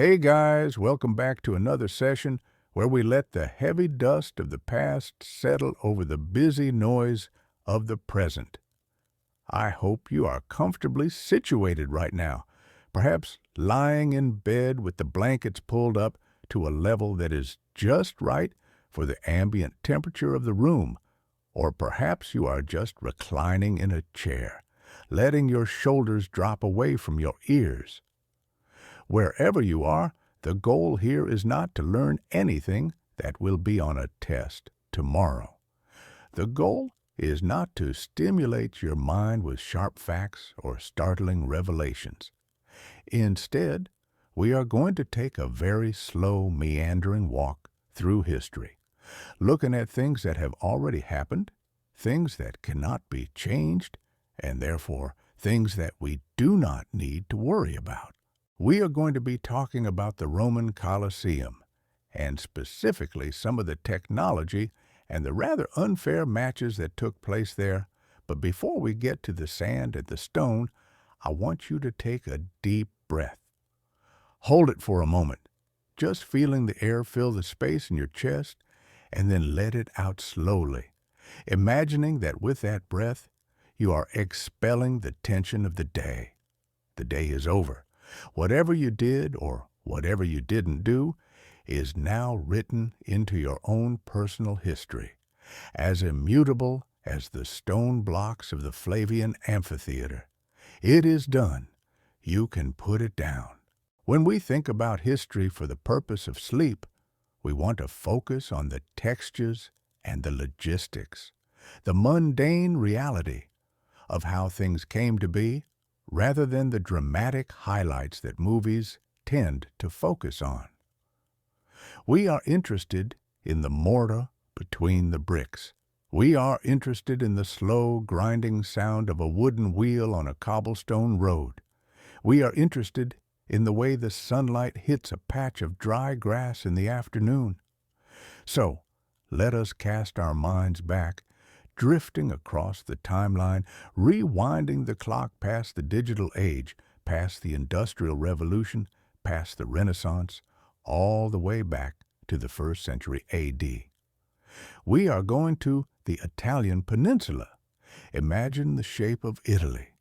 Hey guys, welcome back to another session where we let the heavy dust of the past settle over the busy noise of the present. I hope you are comfortably situated right now, perhaps lying in bed with the blankets pulled up to a level that is just right for the ambient temperature of the room, or perhaps you are just reclining in a chair, letting your shoulders drop away from your ears. Wherever you are, the goal here is not to learn anything that will be on a test tomorrow. The goal is not to stimulate your mind with sharp facts or startling revelations. Instead, we are going to take a very slow, meandering walk through history, looking at things that have already happened, things that cannot be changed, and therefore things that we do not need to worry about. We are going to be talking about the Roman Colosseum, and specifically some of the technology and the rather unfair matches that took place there. But before we get to the sand and the stone, I want you to take a deep breath. Hold it for a moment, just feeling the air fill the space in your chest, and then let it out slowly, imagining that with that breath, you are expelling the tension of the day. The day is over. Whatever you did or whatever you didn't do is now written into your own personal history, as immutable as the stone blocks of the Flavian amphitheater. It is done. You can put it down. When we think about history for the purpose of sleep, we want to focus on the textures and the logistics, the mundane reality of how things came to be, rather than the dramatic highlights that movies tend to focus on. We are interested in the mortar between the bricks. We are interested in the slow, grinding sound of a wooden wheel on a cobblestone road. We are interested in the way the sunlight hits a patch of dry grass in the afternoon. So, let us cast our minds back, drifting across the timeline, rewinding the clock past the digital age, past the Industrial Revolution, past the Renaissance, all the way back to the 1st century A.D. We are going to the Italian peninsula. Imagine the shape of Italy,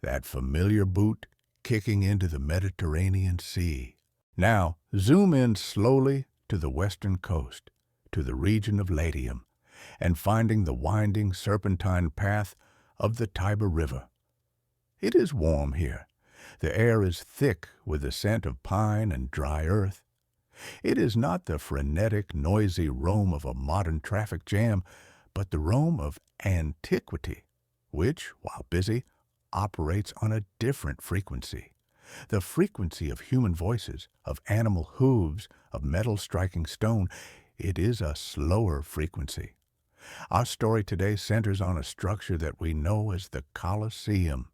that familiar boot kicking into the Mediterranean Sea. Now, zoom in slowly to the western coast, to the region of Latium, and finding the winding serpentine path of the Tiber River. It is warm here. The air is thick with the scent of pine and dry earth. It is not the frenetic, noisy Rome of a modern traffic jam, but the Rome of antiquity, which, while busy, operates on a different frequency. The frequency of human voices, of animal hooves, of metal striking stone. It is a slower frequency. Our story today centers on a structure that we know as the Colosseum.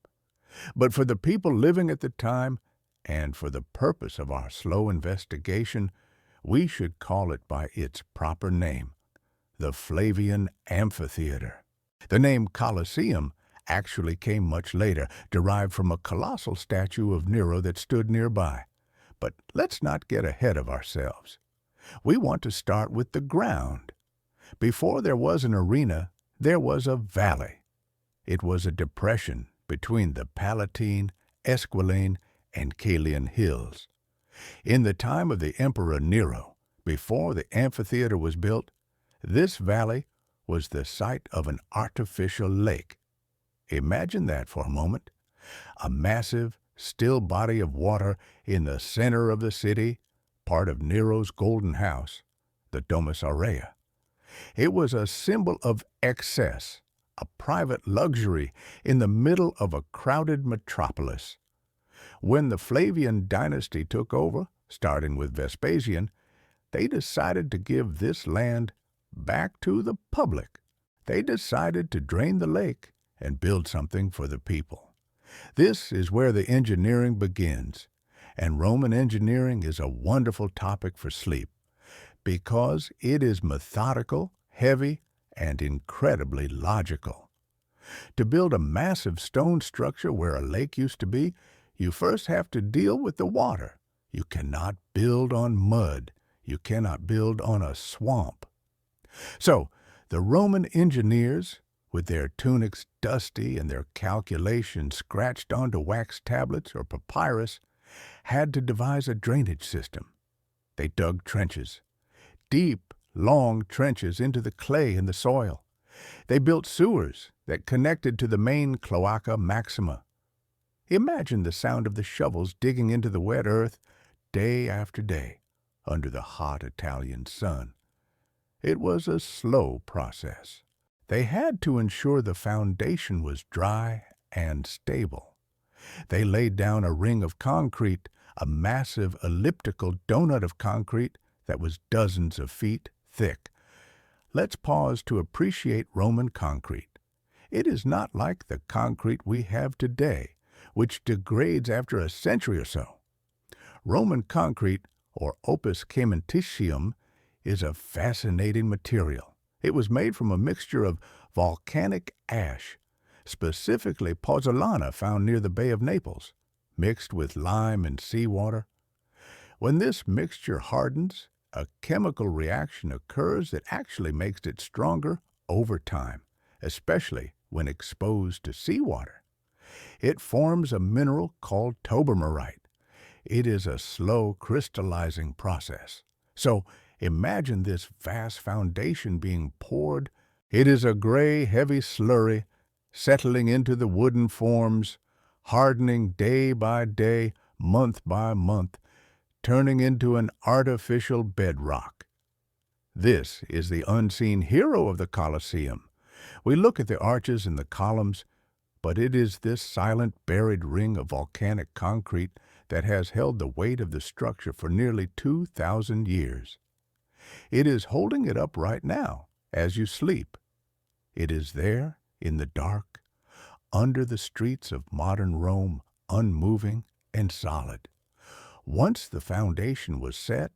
But for the people living at the time, and for the purpose of our slow investigation, we should call it by its proper name, the Flavian Amphitheater. The name Colosseum actually came much later, derived from a colossal statue of Nero that stood nearby. But let's not get ahead of ourselves. We want to start with the ground. Before there was an arena, there was a valley. It was a depression between the Palatine, Esquiline, and Caelian hills. In the time of the Emperor Nero, before the amphitheater was built, this valley was the site of an artificial lake. Imagine that for a moment. A massive, still body of water in the center of the city, part of Nero's golden house, the Domus Aurea. It was a symbol of excess, a private luxury in the middle of a crowded metropolis. When the Flavian dynasty took over, starting with Vespasian, they decided to give this land back to the public. They decided to drain the lake and build something for the people. This is where the engineering begins, and Roman engineering is a wonderful topic for sleep, because it is methodical, heavy, and incredibly logical. To build a massive stone structure where a lake used to be, you first have to deal with the water. You cannot build on mud. You cannot build on a swamp. So, the Roman engineers, with their tunics dusty and their calculations scratched onto wax tablets or papyrus, had to devise a drainage system. They dug trenches, deep, long trenches into the clay and the soil. They built sewers that connected to the main cloaca maxima. Imagine the sound of the shovels digging into the wet earth day after day under the hot Italian sun. It was a slow process. They had to ensure the foundation was dry and stable. They laid down a ring of concrete, a massive elliptical donut of concrete that was dozens of feet thick. Let's pause to appreciate Roman concrete. It is not like the concrete we have today, which degrades after a century or so. Roman concrete, or opus caementitium, is a fascinating material. It was made from a mixture of volcanic ash, specifically pozzolana found near the Bay of Naples, mixed with lime and seawater. When this mixture hardens, a chemical reaction occurs that actually makes it stronger over time, especially when exposed to seawater. It forms a mineral called tobermorite. It is a slow crystallizing process. So imagine this vast foundation being poured. It is a gray, heavy slurry settling into the wooden forms, hardening day by day, month by month, turning into an artificial bedrock. This is the unseen hero of the Colosseum. We look at the arches and the columns, but it is this silent, buried ring of volcanic concrete that has held the weight of the structure for nearly 2,000 years. It is holding it up right now, as you sleep. It is there, in the dark, under the streets of modern Rome, unmoving and solid. Once the foundation was set,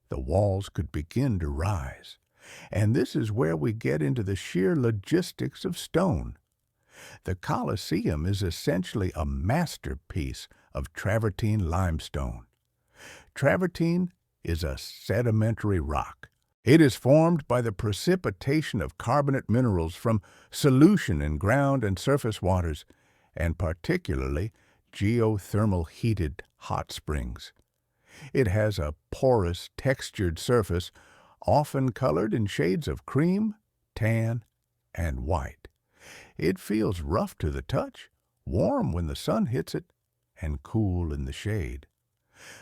the walls could begin to rise. And this is where we get into the sheer logistics of stone. The Colosseum is essentially a masterpiece of travertine limestone. Travertine is a sedimentary rock. It is formed by the precipitation of carbonate minerals from solution in ground and surface waters, and particularly geothermal heated hot springs. It has a porous, textured surface, often colored in shades of cream, tan, and white. It feels rough to the touch, warm when the sun hits it, and cool in the shade.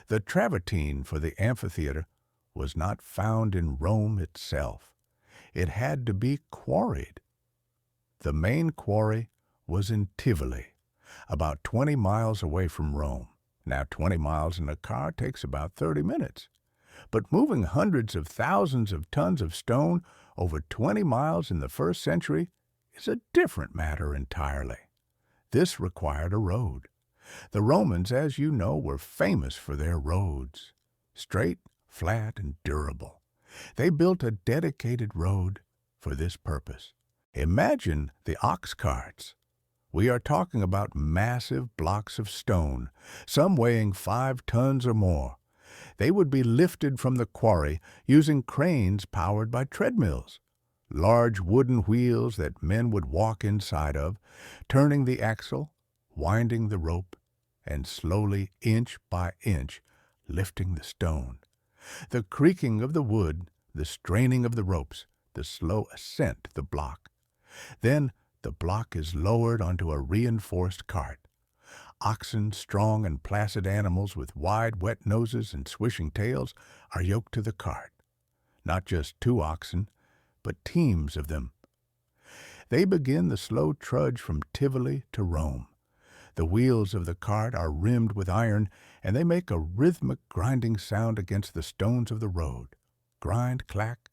The travertine for the amphitheater was not found in Rome itself. It had to be quarried. The main quarry was in Tivoli, about 20 miles away from Rome. Now, 20 miles in a car takes about 30 minutes. But moving hundreds of thousands of tons of stone over 20 miles in the first century is a different matter entirely. This required a road. The Romans, as you know, were famous for their roads. Straight, flat, and durable. They built a dedicated road for this purpose. Imagine the ox carts. We are talking about massive blocks of stone, some weighing 5 tons or more. They would be lifted from the quarry using cranes powered by treadmills, large wooden wheels that men would walk inside of, turning the axle, winding the rope, and slowly, inch by inch, lifting the stone. The creaking of the wood, the straining of the ropes, the slow ascent to the block. Then the block is lowered onto a reinforced cart. Oxen, strong and placid animals with wide, wet noses and swishing tails, are yoked to the cart. Not just 2 oxen, but teams of them. They begin the slow trudge from Tivoli to Rome. The wheels of the cart are rimmed with iron, and they make a rhythmic grinding sound against the stones of the road. Grind, clack,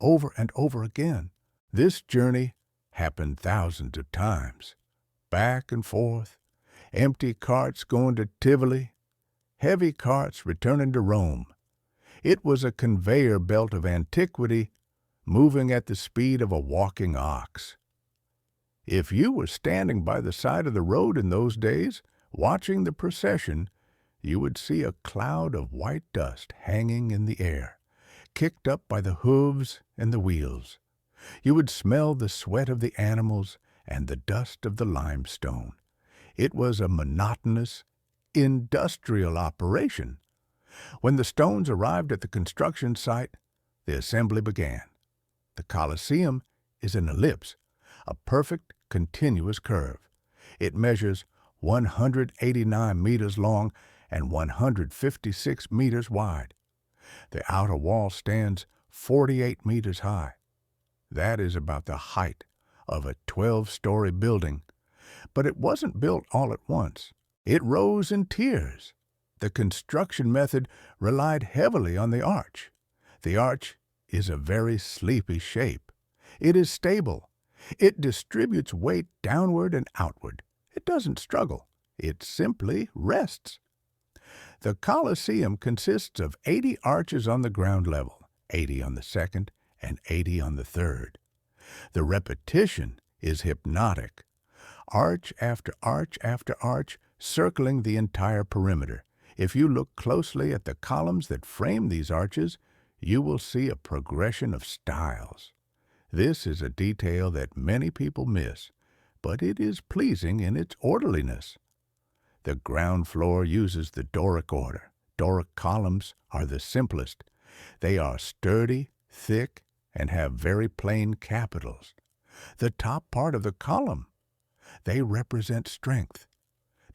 over and over again. This journey happened thousands of times. Back and forth, empty carts going to Tivoli, heavy carts returning to Rome. It was a conveyor belt of antiquity, moving at the speed of a walking ox. If you were standing by the side of the road in those days, watching the procession, you would see a cloud of white dust hanging in the air, kicked up by the hooves and the wheels. You would smell the sweat of the animals and the dust of the limestone. It was a monotonous, industrial operation. When the stones arrived at the construction site, the assembly began. The Colosseum is an ellipse, a perfect continuous curve. It measures 189 meters long and 156 meters wide. The outer wall stands 48 meters high. That is about the height of a 12-story building, but it wasn't built all at once. It rose in tiers. The construction method relied heavily on the arch. The arch is a very sleepy shape. It is stable. It distributes weight downward and outward. It doesn't struggle. It simply rests. The Colosseum consists of 80 arches on the ground level, 80 on the second, and 80 on the third. The repetition is hypnotic. Arch after arch after arch, circling the entire perimeter. If you look closely at the columns that frame these arches, you will see a progression of styles. This is a detail that many people miss, but it is pleasing in its orderliness. The ground floor uses the Doric order. Doric columns are the simplest. They are sturdy, thick, and have very plain capitals. The top part of the column, they represent strength.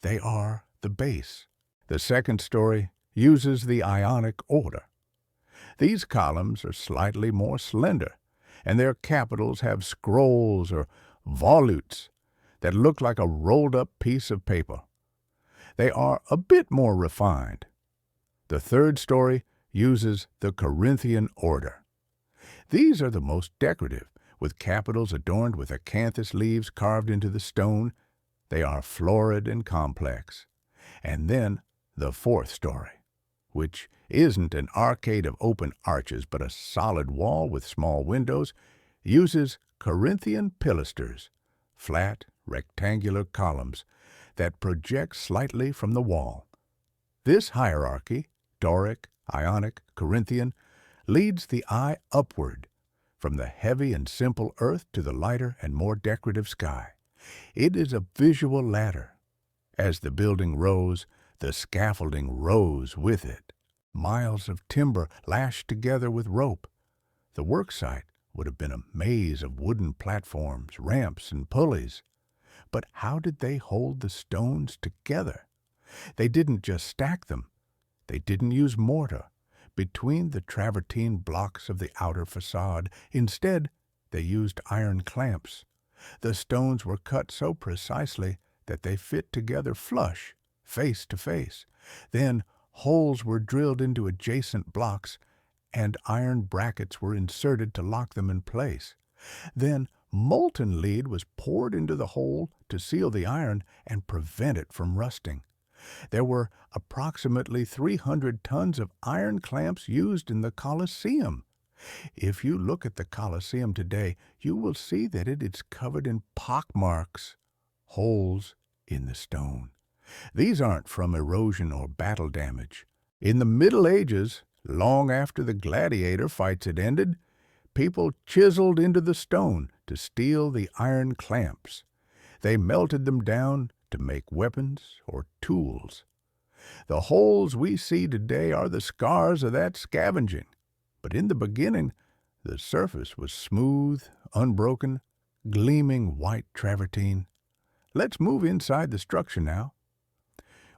They are the base. The second story uses the Ionic order. These columns are slightly more slender, and their capitals have scrolls or volutes that look like a rolled-up piece of paper. They are a bit more refined. The third story uses the Corinthian order. These are the most decorative, with capitals adorned with acanthus leaves carved into the stone. They are florid and complex. And then the fourth story, which isn't an arcade of open arches but a solid wall with small windows, uses Corinthian pilasters, flat, rectangular columns that project slightly from the wall. This hierarchy, Doric, Ionic, Corinthian, leads the eye upward, from the heavy and simple earth to the lighter and more decorative sky. It is a visual ladder. As the building rose, the scaffolding rose with it. Miles of timber lashed together with rope. The worksite would have been a maze of wooden platforms, ramps, and pulleys. But how did they hold the stones together? They didn't just stack them. They didn't use mortar between the travertine blocks of the outer facade. Instead, they used iron clamps. The stones were cut so precisely that they fit together flush, face to face. Then holes were drilled into adjacent blocks, and iron brackets were inserted to lock them in place. Then molten lead was poured into the hole to seal the iron and prevent it from rusting. There were approximately 300 tons of iron clamps used in the Colosseum. If you look at the Colosseum today, you will see that it is covered in pockmarks, holes in the stone. These aren't from erosion or battle damage. In the Middle Ages, long after the gladiator fights had ended, people chiseled into the stone to steal the iron clamps. They melted them down to make weapons or tools. The holes we see today are the scars of that scavenging. But in the beginning, the surface was smooth, unbroken, gleaming white travertine. Let's move inside the structure now.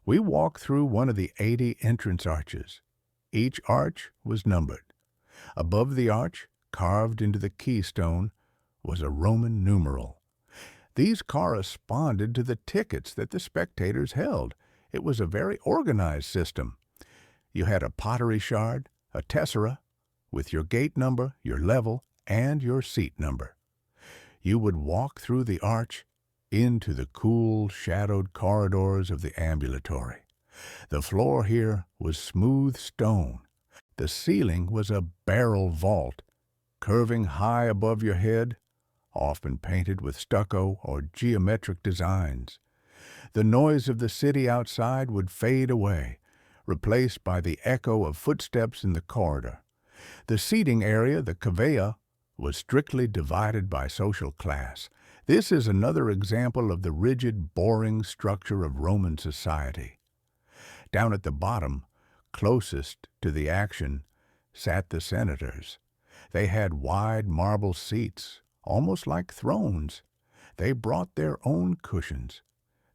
We walk through one of the 80 entrance arches. Each arch was numbered. Above the arch, carved into the keystone, was a Roman numeral. These corresponded to the tickets that the spectators held. It was a very organized system. You had a pottery shard, a tessera, with your gate number, your level, and your seat number. You would walk through the arch into the cool, shadowed corridors of the ambulatory. The floor here was smooth stone. The ceiling was a barrel vault, curving high above your head, often painted with stucco or geometric designs. The noise of the city outside would fade away. replaced by the echo of footsteps in the corridor. The seating area, the cavea, was strictly divided by social class. This is another example of the rigid, boring structure of Roman society. Down at the bottom, closest to the action, sat the senators. They had wide marble seats, almost like thrones. They brought their own cushions.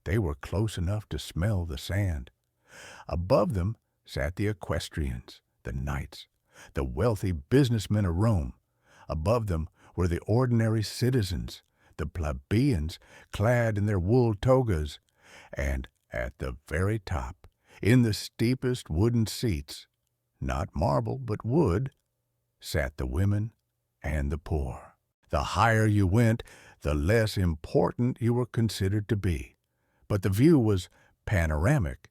They were close enough to smell the sand. Above them sat the equestrians, the knights, the wealthy businessmen of Rome. Above them were the ordinary citizens, the plebeians clad in their wool togas. And at the very top, in the steepest wooden seats, not marble but wood, sat the women and the poor. The higher you went, the less important you were considered to be. But the view was panoramic.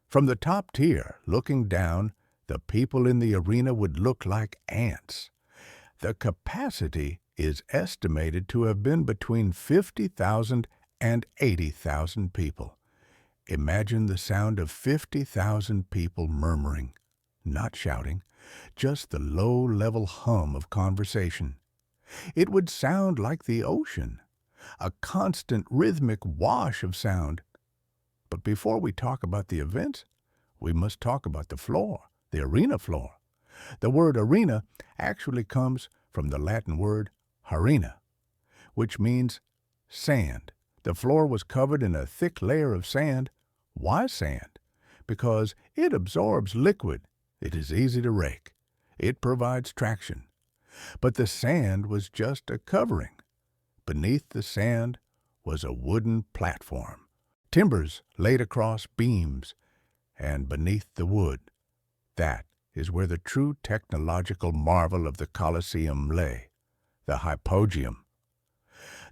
From the top tier, looking down, the people in the arena would look like ants. The capacity is estimated to have been between 50,000 and 80,000 people. Imagine the sound of 50,000 people murmuring, not shouting, just the low-level hum of conversation. It would sound like the ocean, a constant rhythmic wash of sound. But before we talk about the events, we must talk about the floor, the arena floor. The word arena actually comes from the Latin word harina, which means sand. The floor was covered in a thick layer of sand. Why sand? Because it absorbs liquid. It is easy to rake. It provides traction. But the sand was just a covering. Beneath the sand was a wooden platform, timbers laid across beams, and beneath the wood, that is where the true technological marvel of the Colosseum lay, the hypogeum.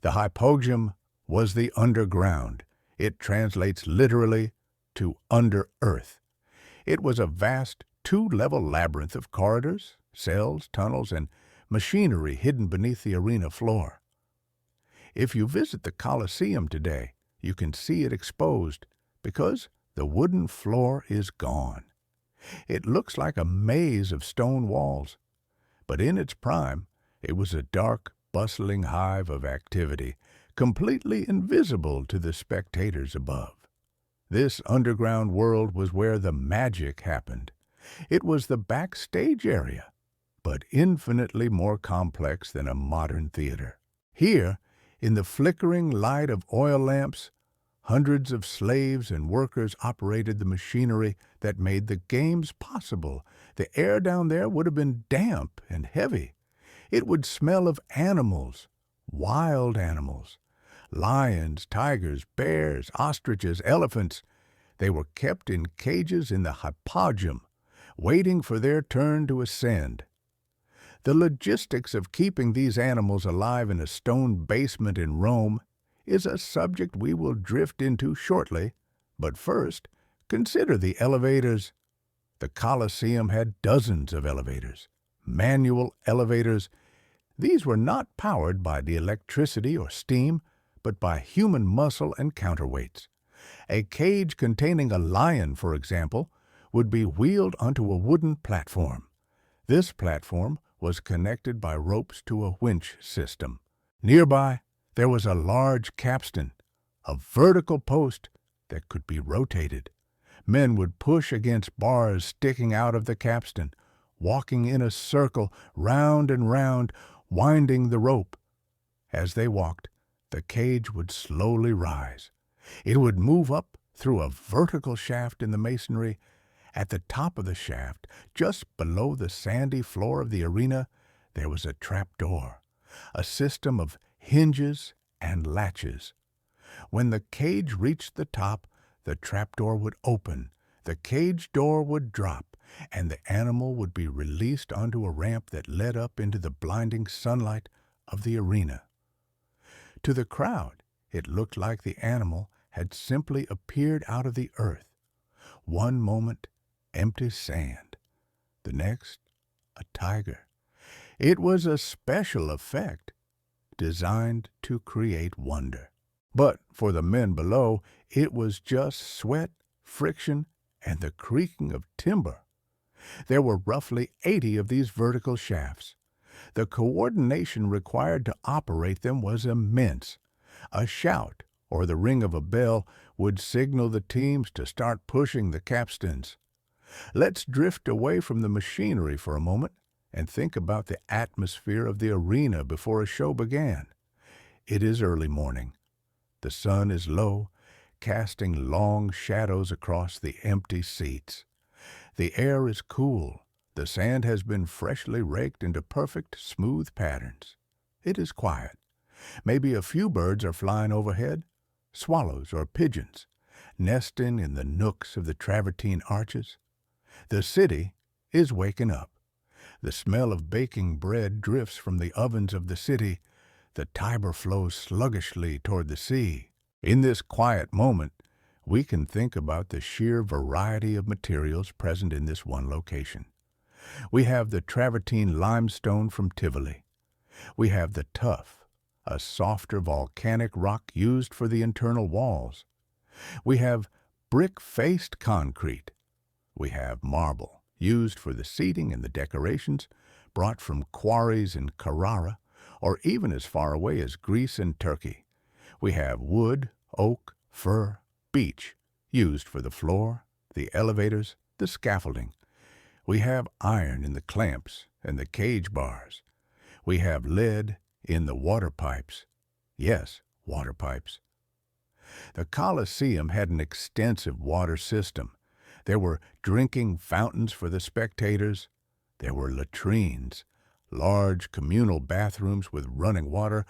The hypogeum was the underground. It translates literally to under earth. It was a vast two-level labyrinth of corridors, cells, tunnels, and machinery hidden beneath the arena floor. If you visit the Colosseum today, you can see it exposed because the wooden floor is gone. It looks like a maze of stone walls, but in its prime, it was a dark, bustling hive of activity, completely invisible to the spectators above. This underground world was where the magic happened. It was the backstage area, but infinitely more complex than a modern theater. Here, in the flickering light of oil lamps, hundreds of slaves and workers operated the machinery that made the games possible. The air down there would have been damp and heavy. It would smell of animals, wild animals, lions, tigers, bears, ostriches, elephants. They were kept in cages in the hypogeum, waiting for their turn to ascend. The logistics of keeping these animals alive in a stone basement in Rome is a subject we will drift into shortly, but first, consider the elevators. The Colosseum had dozens of elevators, manual elevators. These were not powered by the electricity or steam, but by human muscle and counterweights. A cage containing a lion, for example, would be wheeled onto a wooden platform. This platform was connected by ropes to a winch system. Nearby, there was a large capstan, a vertical post that could be rotated. Men would push against bars sticking out of the capstan, walking in a circle round and round, winding the rope. As they walked, the cage would slowly rise. It would move up through a vertical shaft in the masonry. At the top of the shaft, just below the sandy floor of the arena, there was a trapdoor, a system of hinges and latches. When the cage reached the top, the trapdoor would open, the cage door would drop, and the animal would be released onto a ramp that led up into the blinding sunlight of the arena. To the crowd, it looked like the animal had simply appeared out of the earth. One moment, empty sand. The next, a tiger. It was a special effect, designed to create wonder. But for the men below, it was just sweat, friction, and the creaking of timber. There were roughly 80 of these vertical shafts. The coordination required to operate them was immense. A shout or the ring of a bell would signal the teams to start pushing the capstans. Let's drift away from the machinery for a moment and think about the atmosphere of the arena before a show began. It is early morning. The sun is low, casting long shadows across the empty seats. The air is cool. The sand has been freshly raked into perfect, smooth patterns. It is quiet. Maybe a few birds are flying overhead, swallows or pigeons, nesting in the nooks of the travertine arches. The city is waking up. The smell of baking bread drifts from the ovens of the city. The Tiber flows sluggishly toward the sea. In this quiet moment, we can think about the sheer variety of materials present in this one location. We have the travertine limestone from Tivoli. We have the tuff, a softer volcanic rock used for the internal walls. We have brick-faced concrete. We have marble, used for the seating and the decorations, brought from quarries in Carrara, or even as far away as Greece and Turkey. We have wood, oak, fir, beech, used for the floor, the elevators, the scaffolding. We have iron in the clamps and the cage bars. We have lead in the water pipes. Yes, water pipes. The Colosseum had an extensive water system. There were drinking fountains for the spectators. There were latrines, large communal bathrooms with running water,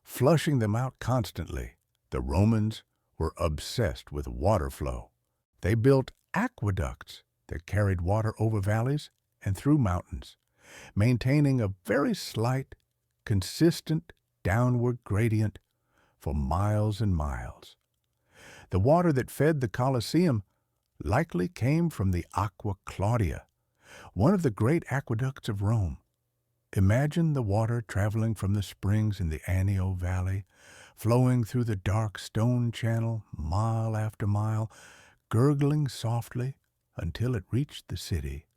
flushing them out constantly. The Romans were obsessed with water flow. They built aqueducts that carried water over valleys and through mountains, maintaining a very slight, consistent downward gradient for miles and miles. The water that fed the Colosseum likely came from the Aqua Claudia, one of the great aqueducts of Rome. Imagine the water traveling from the springs in the Anio Valley, flowing through the dark stone channel mile after mile, gurgling softly until it reached the city,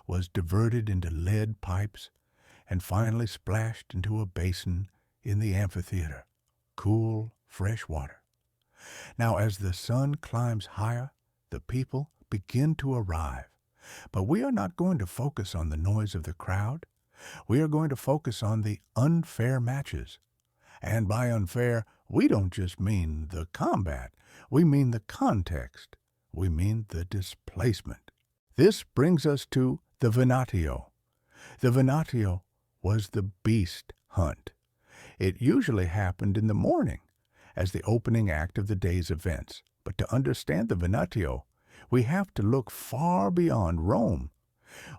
was diverted into lead pipes, and finally splashed into a basin in the amphitheater. Cool, fresh water. Now, as the sun climbs higher, the people begin to arrive. But we are not going to focus on the noise of the crowd. We are going to focus on the unfair matches. And by unfair, we don't just mean the combat. We mean the context. We mean the displacement. This brings us to the venatio. The venatio was the beast hunt. It usually happened in the morning as the opening act of the day's events. But to understand the venatio, we have to look far beyond Rome.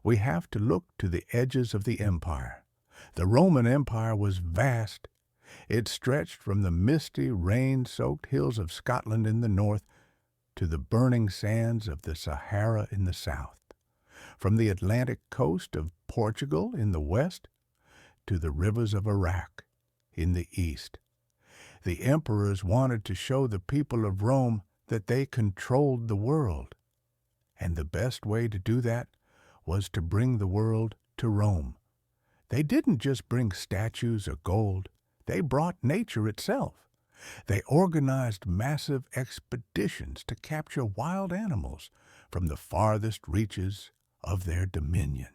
We have to look to the edges of the empire. The Roman Empire was vast. It stretched from the misty, rain-soaked hills of Scotland in the north to the burning sands of the Sahara in the south, from the Atlantic coast of Portugal in the west to the rivers of Iraq in the east. The emperors wanted to show the people of Rome that they controlled the world, and the best way to do that was to bring the world to Rome. They didn't just bring statues or gold. They brought nature itself. They organized massive expeditions to capture wild animals from the farthest reaches of their dominion.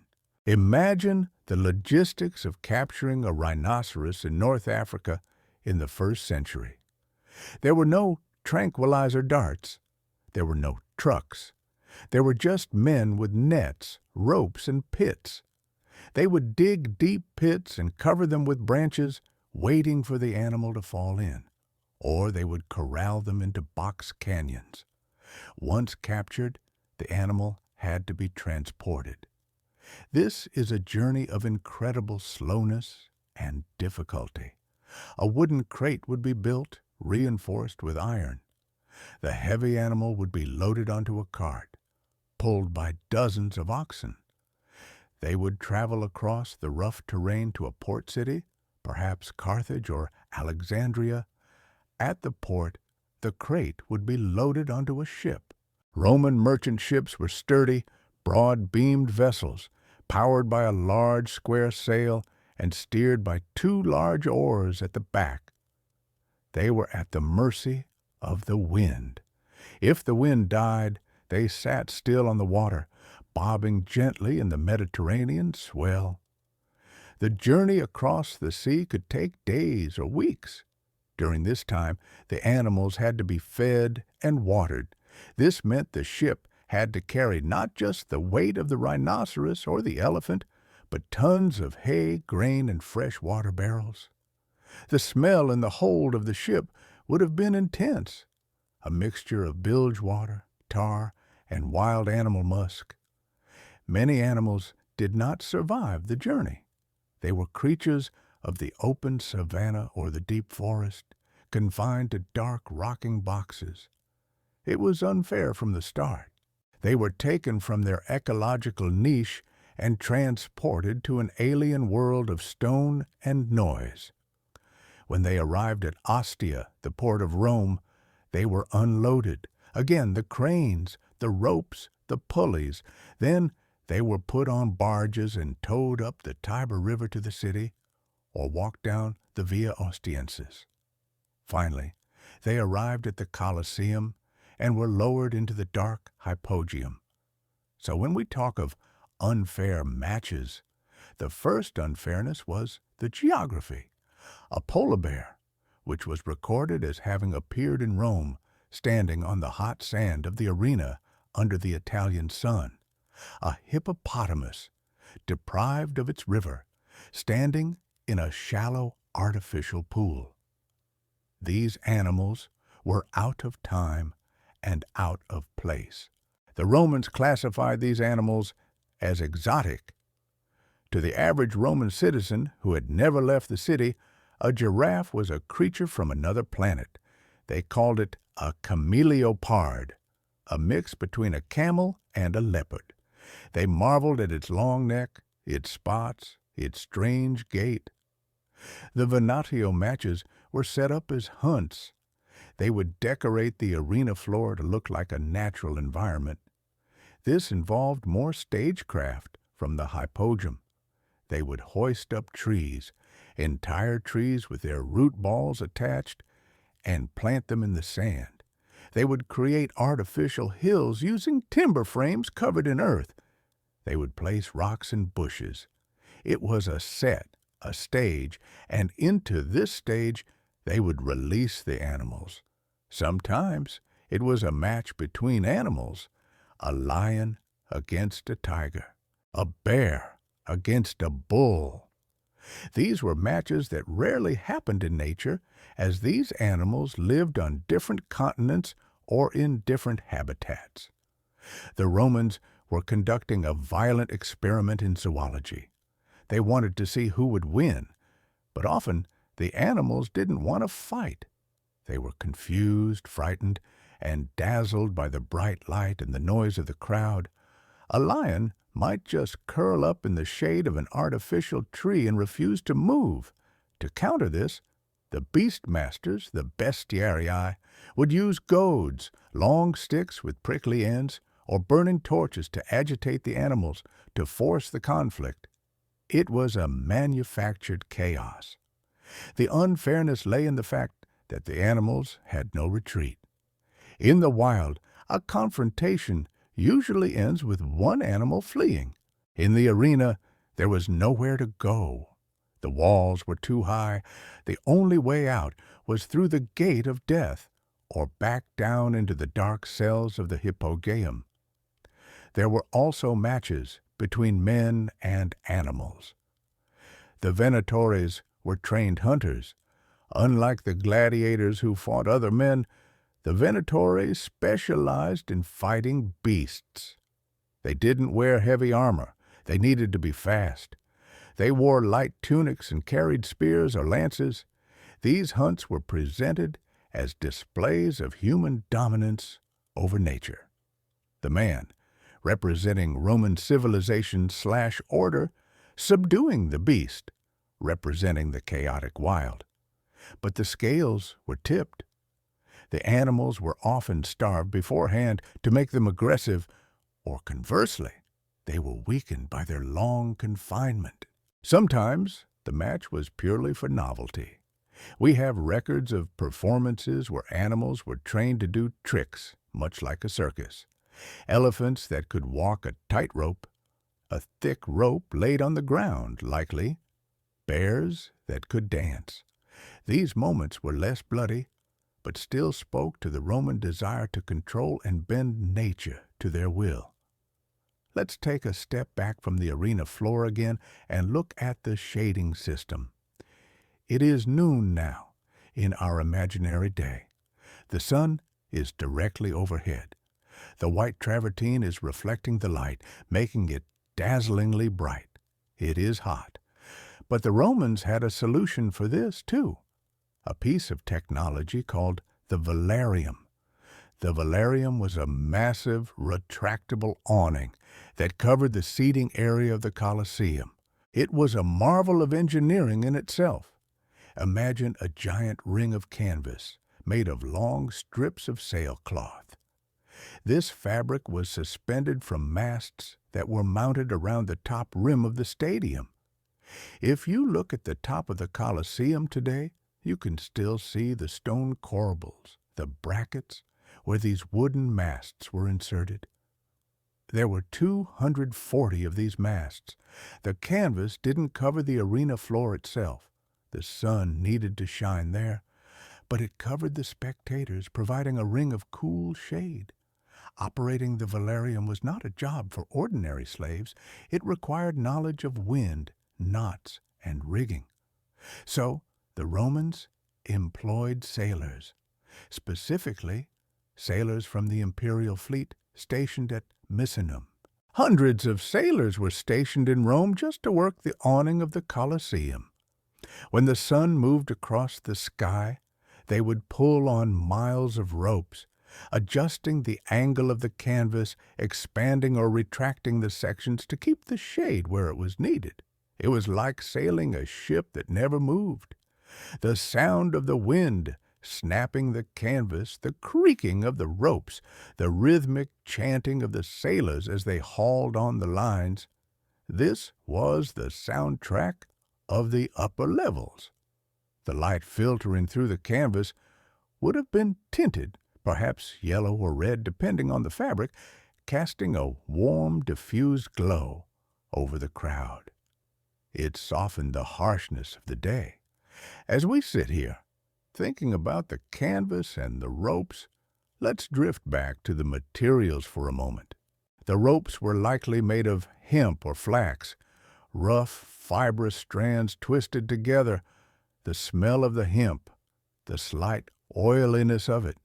Imagine the logistics of capturing a rhinoceros in North Africa in the 1st century. There were no tranquilizer darts. There were no trucks. There were just men with nets, ropes, and pits. They would dig deep pits and cover them with branches, waiting for the animal to fall in, or they would corral them into box canyons. Once captured, the animal had to be transported. This is a journey of incredible slowness and difficulty. A wooden crate would be built, reinforced with iron. The heavy animal would be loaded onto a cart, pulled by dozens of oxen. They would travel across the rough terrain to a port city, perhaps Carthage or Alexandria. At the port, the crate would be loaded onto a ship. Roman merchant ships were sturdy, broad-beamed vessels, powered by a large square sail and steered by two large oars at the back. They were at the mercy of the wind. If the wind died, they sat still on the water, bobbing gently in the Mediterranean swell. The journey across the sea could take days or weeks. During this time, the animals had to be fed and watered. This meant the ship had to carry not just the weight of the rhinoceros or the elephant, but tons of hay, grain, and fresh water barrels. The smell in the hold of the ship would have been intense, a mixture of bilge water, tar, and wild animal musk. Many animals did not survive the journey. They were creatures of the open savanna or the deep forest, confined to dark rocking boxes. It was unfair from the start. They were taken from their ecological niche and transported to an alien world of stone and noise. When they arrived at Ostia, the port of Rome, they were unloaded. Again, the cranes, the ropes, the pulleys. Then they were put on barges and towed up the Tiber River to the city, or walked down the Via Ostiensis. Finally, they arrived at the Colosseum and were lowered into the dark hypogeum. So when we talk of unfair matches, the first unfairness was the geography. A polar bear, which was recorded as having appeared in Rome, standing on the hot sand of the arena under the Italian sun. A hippopotamus, deprived of its river, standing in a shallow artificial pool. These animals were out of time and out of place. The Romans classified these animals as exotic. To the average Roman citizen who had never left the city, a giraffe was a creature from another planet. They called it a cameleopard, a mix between a camel and a leopard. They marveled at its long neck, its spots, its strange gait. The venatio matches were set up as hunts. They would decorate the arena floor to look like a natural environment. This involved more stagecraft from the hypogeum. They would hoist up trees, entire trees with their root balls attached, and plant them in the sand. They would create artificial hills using timber frames covered in earth. They would place rocks and bushes. It was a set, a stage, and into this stage they would release the animals. Sometimes it was a match between animals, a lion against a tiger, a bear against a bull. These were matches that rarely happened in nature, as these animals lived on different continents or in different habitats. The Romans were conducting a violent experiment in zoology. They wanted to see who would win, but often the animals didn't want to fight. They were confused, frightened, and dazzled by the bright light and the noise of the crowd. A lion might just curl up in the shade of an artificial tree and refuse to move. To counter this, the beastmasters, the bestiarii, would use goads, long sticks with prickly ends, or burning torches to agitate the animals, to force the conflict. It was a manufactured chaos. The unfairness lay in the fact that the animals had no retreat. In the wild, a confrontation usually ends with one animal fleeing. In the arena, there was nowhere to go. The walls were too high. The only way out was through the gate of death, or back down into the dark cells of the hypogeum. There were also matches between men and animals. The venatores were trained hunters. Unlike the gladiators who fought other men, the venatores specialized in fighting beasts. They didn't wear heavy armor. They needed to be fast. They wore light tunics and carried spears or lances. These hunts were presented as displays of human dominance over nature. The man, representing Roman civilization/order, subduing the beast, representing the chaotic wild. But the scales were tipped. The animals were often starved beforehand to make them aggressive, or conversely, they were weakened by their long confinement. Sometimes the match was purely for novelty. We have records of performances where animals were trained to do tricks, much like a circus. Elephants that could walk a tightrope, a thick rope laid on the ground, likely. Bears that could dance. These moments were less bloody, but still spoke to the Roman desire to control and bend nature to their will. Let's take a step back from the arena floor again and look at the shading system. It is noon now in our imaginary day. The sun is directly overhead. The white travertine is reflecting the light, making it dazzlingly bright. It is hot. But the Romans had a solution for this, too. A piece of technology called the velarium. The velarium was a massive, retractable awning that covered the seating area of the Colosseum. It was a marvel of engineering in itself. Imagine a giant ring of canvas made of long strips of sailcloth. This fabric was suspended from masts that were mounted around the top rim of the stadium. If you look at the top of the Colosseum today, you can still see the stone corbels, the brackets, where these wooden masts were inserted. There were 240 of these masts. The canvas didn't cover the arena floor itself. The sun needed to shine there, but it covered the spectators, providing a ring of cool shade. Operating the velarium was not a job for ordinary slaves. It required knowledge of wind, knots, and rigging. So the Romans employed sailors, specifically sailors from the imperial fleet stationed at Misenum. Hundreds of sailors were stationed in Rome just to work the awning of the Colosseum. When the sun moved across the sky, they would pull on miles of ropes, adjusting the angle of the canvas, expanding or retracting the sections to keep the shade where it was needed. It was like sailing a ship that never moved. The sound of the wind snapping the canvas, the creaking of the ropes, the rhythmic chanting of the sailors as they hauled on the lines. This was the soundtrack of the upper levels. The light filtering through the canvas would have been tinted, perhaps yellow or red, depending on the fabric, casting a warm, diffused glow over the crowd. It softened the harshness of the day. As we sit here, thinking about the canvas and the ropes, let's drift back to the materials for a moment. The ropes were likely made of hemp or flax, rough, fibrous strands twisted together. The smell of the hemp, the slight oiliness of it,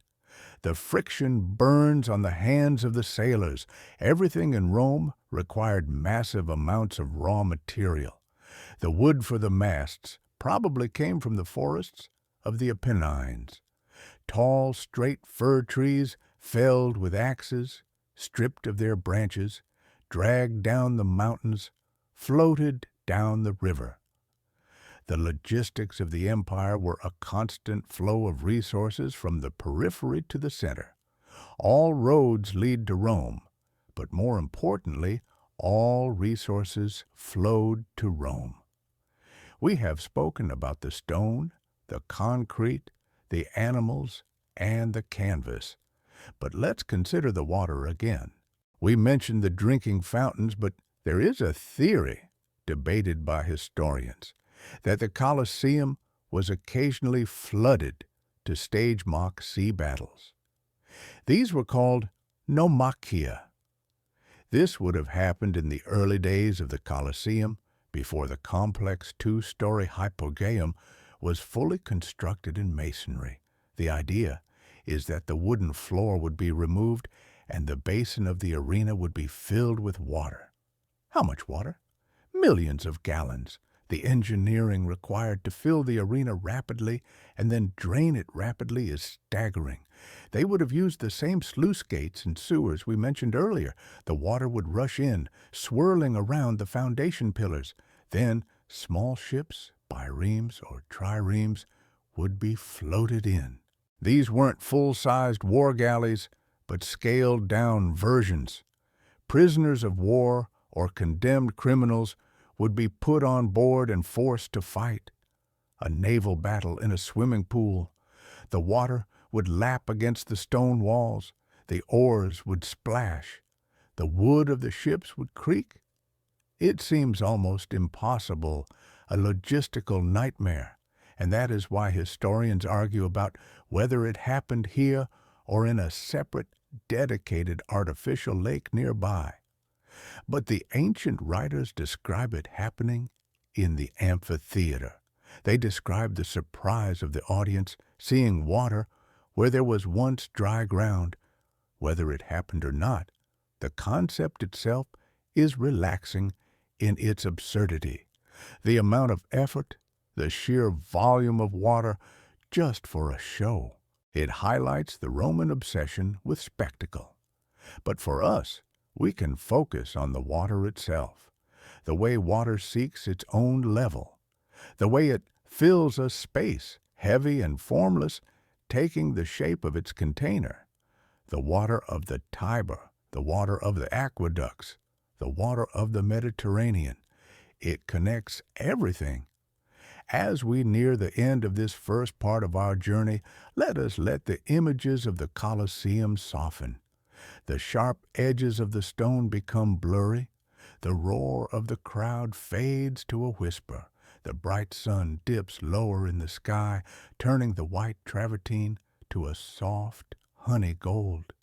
the friction burns on the hands of the sailors. Everything in Rome required massive amounts of raw material. The wood for the masts probably came from the forests of the Apennines. Tall, straight fir trees, felled with axes, stripped of their branches, dragged down the mountains, floated down the river. The logistics of the empire were a constant flow of resources from the periphery to the center. All roads lead to Rome, but more importantly, all resources flowed to Rome. We have spoken about the stone, the concrete, the animals, and the canvas. But let's consider the water again. We mentioned the drinking fountains, but there is a theory, debated by historians, that the Colosseum was occasionally flooded to stage mock sea battles. These were called nomachia. This would have happened in the early days of the Colosseum, before the complex two-story hypogeum was fully constructed in masonry. The idea is that the wooden floor would be removed and the basin of the arena would be filled with water. How much water? Millions of gallons. The engineering required to fill the arena rapidly and then drain it rapidly is staggering. They would have used the same sluice gates and sewers we mentioned earlier. The water would rush in, swirling around the foundation pillars. Then small ships, biremes or triremes, would be floated in. These weren't full-sized war galleys, but scaled-down versions. Prisoners of war or condemned criminals would be put on board and forced to fight. A naval battle in a swimming pool. The water would lap against the stone walls. The oars would splash. The wood of the ships would creak. It seems almost impossible, a logistical nightmare, and that is why historians argue about whether it happened here or in a separate, dedicated artificial lake nearby. But the ancient writers describe it happening in the amphitheater. They describe the surprise of the audience seeing water where there was once dry ground. Whether it happened or not, the concept itself is relaxing in its absurdity. The amount of effort, the sheer volume of water, just for a show. It highlights the Roman obsession with spectacle. But for us, we can focus on the water itself, the way water seeks its own level, the way it fills a space, heavy and formless, taking the shape of its container. The water of the Tiber, the water of the aqueducts, the water of the Mediterranean. It connects everything. As we near the end of this first part of our journey, let the images of the Colosseum soften. The sharp edges of the stone become blurry. The roar of the crowd fades to a whisper. The bright sun dips lower in the sky, turning the white travertine to a soft honey gold.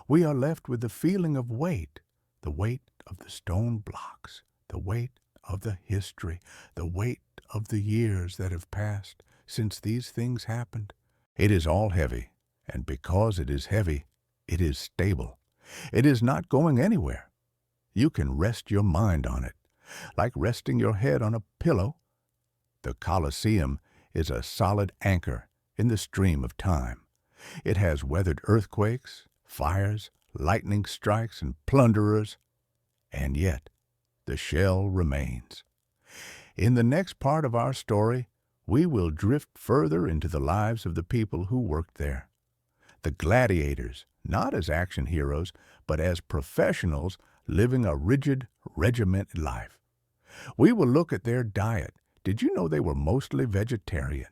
We are left with the feeling of weight, the weight of the stone blocks, the weight of the history, the weight of the years that have passed since these things happened. It is all heavy, and because it is heavy, it is stable. It is not going anywhere. You can rest your mind on it, like resting your head on a pillow. The Colosseum is a solid anchor in the stream of time. It has weathered earthquakes, fires, lightning strikes, and plunderers, and yet the shell remains. In the next part of our story, we will drift further into the lives of the people who worked there. The gladiators, not as action heroes, but as professionals living a rigid, regimented life. We will look at their diet. Did you know they were mostly vegetarian?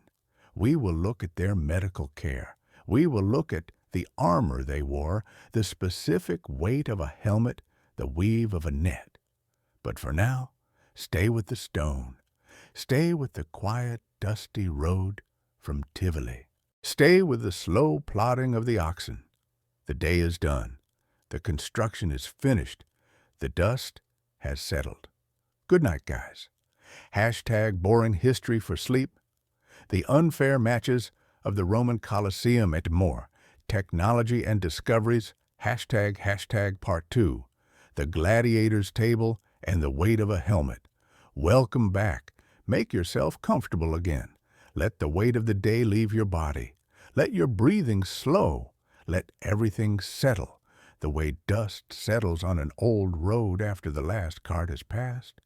We will look at their medical care. We will look at the armor they wore, the specific weight of a helmet, the weave of a net. But for now, stay with the stone. Stay with the quiet, dusty road from Tivoli. Stay with the slow plodding of the oxen. The day is done. The construction is finished. The dust has settled. Good night, guys. #boring history for sleep. The unfair matches of the Roman Colosseum and more. Technology and discoveries. #part 2. The gladiator's table and the weight of a helmet. Welcome back. Make yourself comfortable again. Let the weight of the day leave your body. Let your breathing slow. Let everything settle, the way dust settles on an old road after the last cart has passed.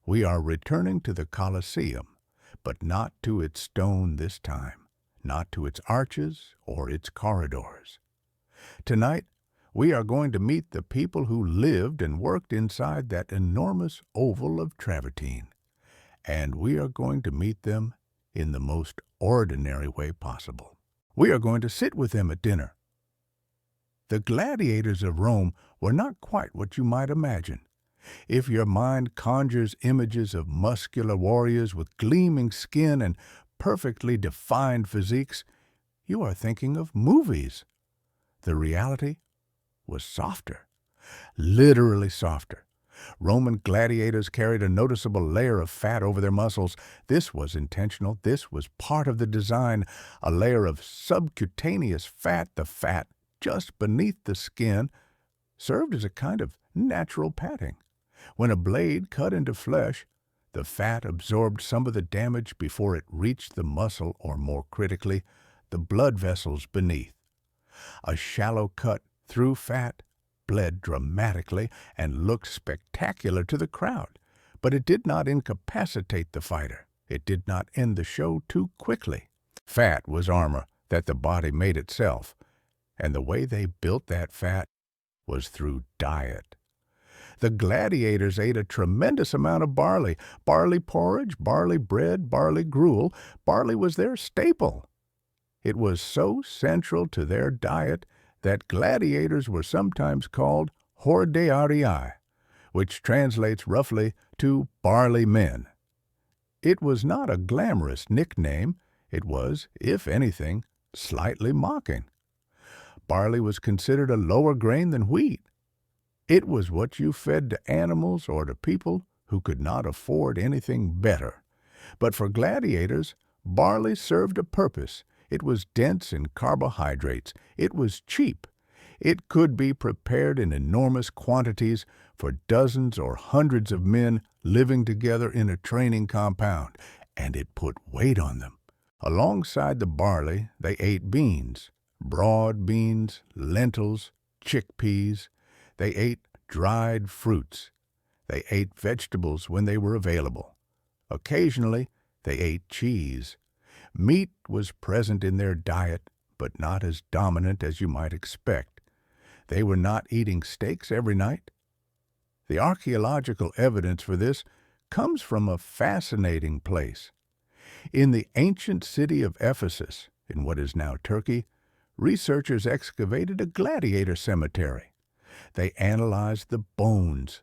We are returning to the Colosseum, but not to its stone this time, not to its arches or its corridors. Tonight, we are going to meet the people who lived and worked inside that enormous oval of travertine, and we are going to meet them in the most ordinary way possible. We are going to sit with them at dinner. The gladiators of Rome were not quite what you might imagine. If your mind conjures images of muscular warriors with gleaming skin and perfectly defined physiques, you are thinking of movies. The reality was softer, literally softer. Roman gladiators carried a noticeable layer of fat over their muscles. This was intentional. This was part of the design, a layer of subcutaneous fat. The fat just beneath the skin served as a kind of natural padding. When a blade cut into flesh, the fat absorbed some of the damage before it reached the muscle, or more critically, the blood vessels beneath. A shallow cut through fat bled dramatically and looked spectacular to the crowd, but it did not incapacitate the fighter. It did not end the show too quickly. Fat was armor. that the body made itself, and the way they built that fat was through diet. The gladiators ate a tremendous amount of barley, barley porridge, barley bread, barley gruel. Barley was their staple. It was so central to their diet that gladiators were sometimes called hordearii, which translates roughly to barley men. It was not a glamorous nickname. It was, if anything, slightly mocking. Barley was considered a lower grain than wheat. It was what you fed to animals or to people who could not afford anything better. But for gladiators, barley served a purpose. It was dense in carbohydrates. It was cheap. It could be prepared in enormous quantities for dozens or hundreds of men living together in a training compound, and it put weight on them. Alongside the barley, they ate beans, broad beans, lentils, chickpeas. They ate dried fruits. They ate vegetables when they were available. Occasionally, they ate cheese. Meat was present in their diet, but not as dominant as you might expect. They were not eating steaks every night. The archaeological evidence for this comes from a fascinating place. In the ancient city of Ephesus, in what is now Turkey, researchers excavated a gladiator cemetery. They analyzed the bones.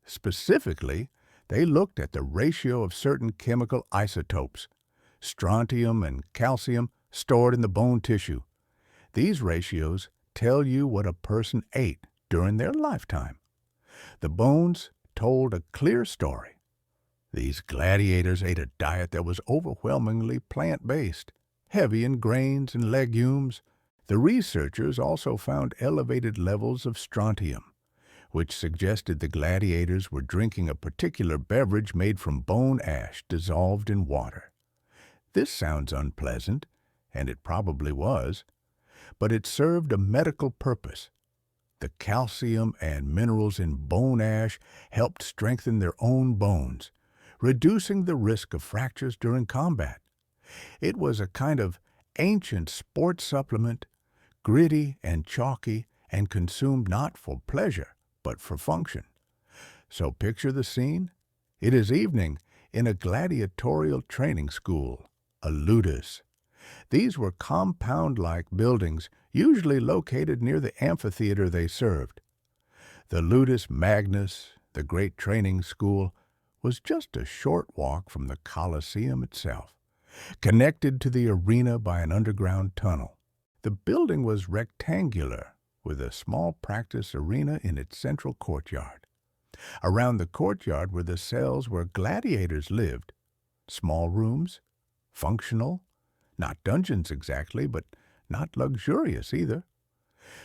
Specifically, they looked at the ratio of certain chemical isotopes, strontium and calcium, stored in the bone tissue. These ratios tell you what a person ate during their lifetime. The bones told a clear story. These gladiators ate a diet that was overwhelmingly plant-based, heavy in grains and legumes. The researchers also found elevated levels of strontium, which suggested the gladiators were drinking a particular beverage made from bone ash dissolved in water. This sounds unpleasant, and it probably was, but it served a medical purpose. The calcium and minerals in bone ash helped strengthen their own bones, reducing the risk of fractures during combat. It was a kind of ancient sports supplement, gritty and chalky, and consumed not for pleasure, but for function. So picture the scene. It is evening in a gladiatorial training school, a ludus. These were compound-like buildings, usually located near the amphitheater they served. The Ludus Magnus, the great training school, was just a short walk from the Colosseum itself, connected to the arena by an underground tunnel. The building was rectangular, with a small practice arena in its central courtyard. Around the courtyard were the cells where gladiators lived. Small rooms, functional, not dungeons exactly, but not luxurious either.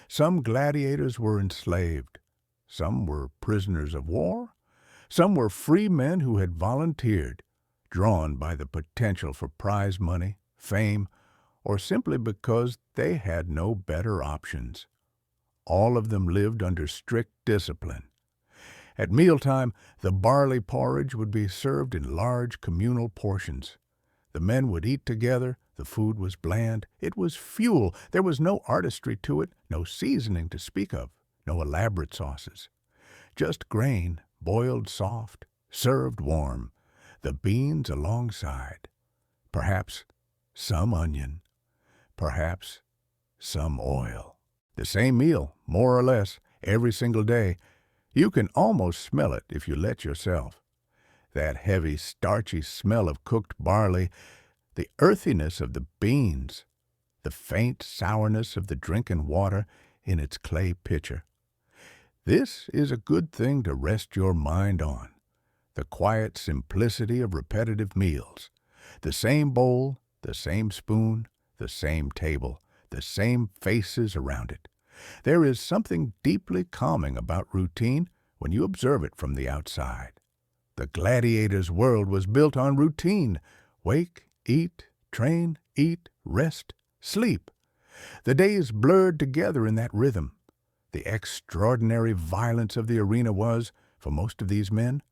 Some gladiators were enslaved. Some were prisoners of war. Some were free men who had volunteered, drawn by the potential for prize money, fame, or simply because they had no better options. All of them lived under strict discipline. At mealtime, the barley porridge would be served in large communal portions. The men would eat together. The food was bland. It was fuel. There was no artistry to it, no seasoning to speak of, no elaborate sauces. Just grain, boiled soft, served warm, the beans alongside. Perhaps some onion, perhaps some oil. The same meal, more or less, every single day. You can almost smell it if you let yourself. That heavy, starchy smell of cooked barley, the earthiness of the beans, the faint sourness of the drinking water in its clay pitcher. This is a good thing to rest your mind on. The quiet simplicity of repetitive meals. The same bowl, the same spoon, the same table, the same faces around it. There is something deeply calming about routine when you observe it from the outside. The gladiator's world was built on routine. Wake, eat, train, eat, rest, sleep. The days blurred together in that rhythm. The extraordinary violence of the arena was, for most of these men,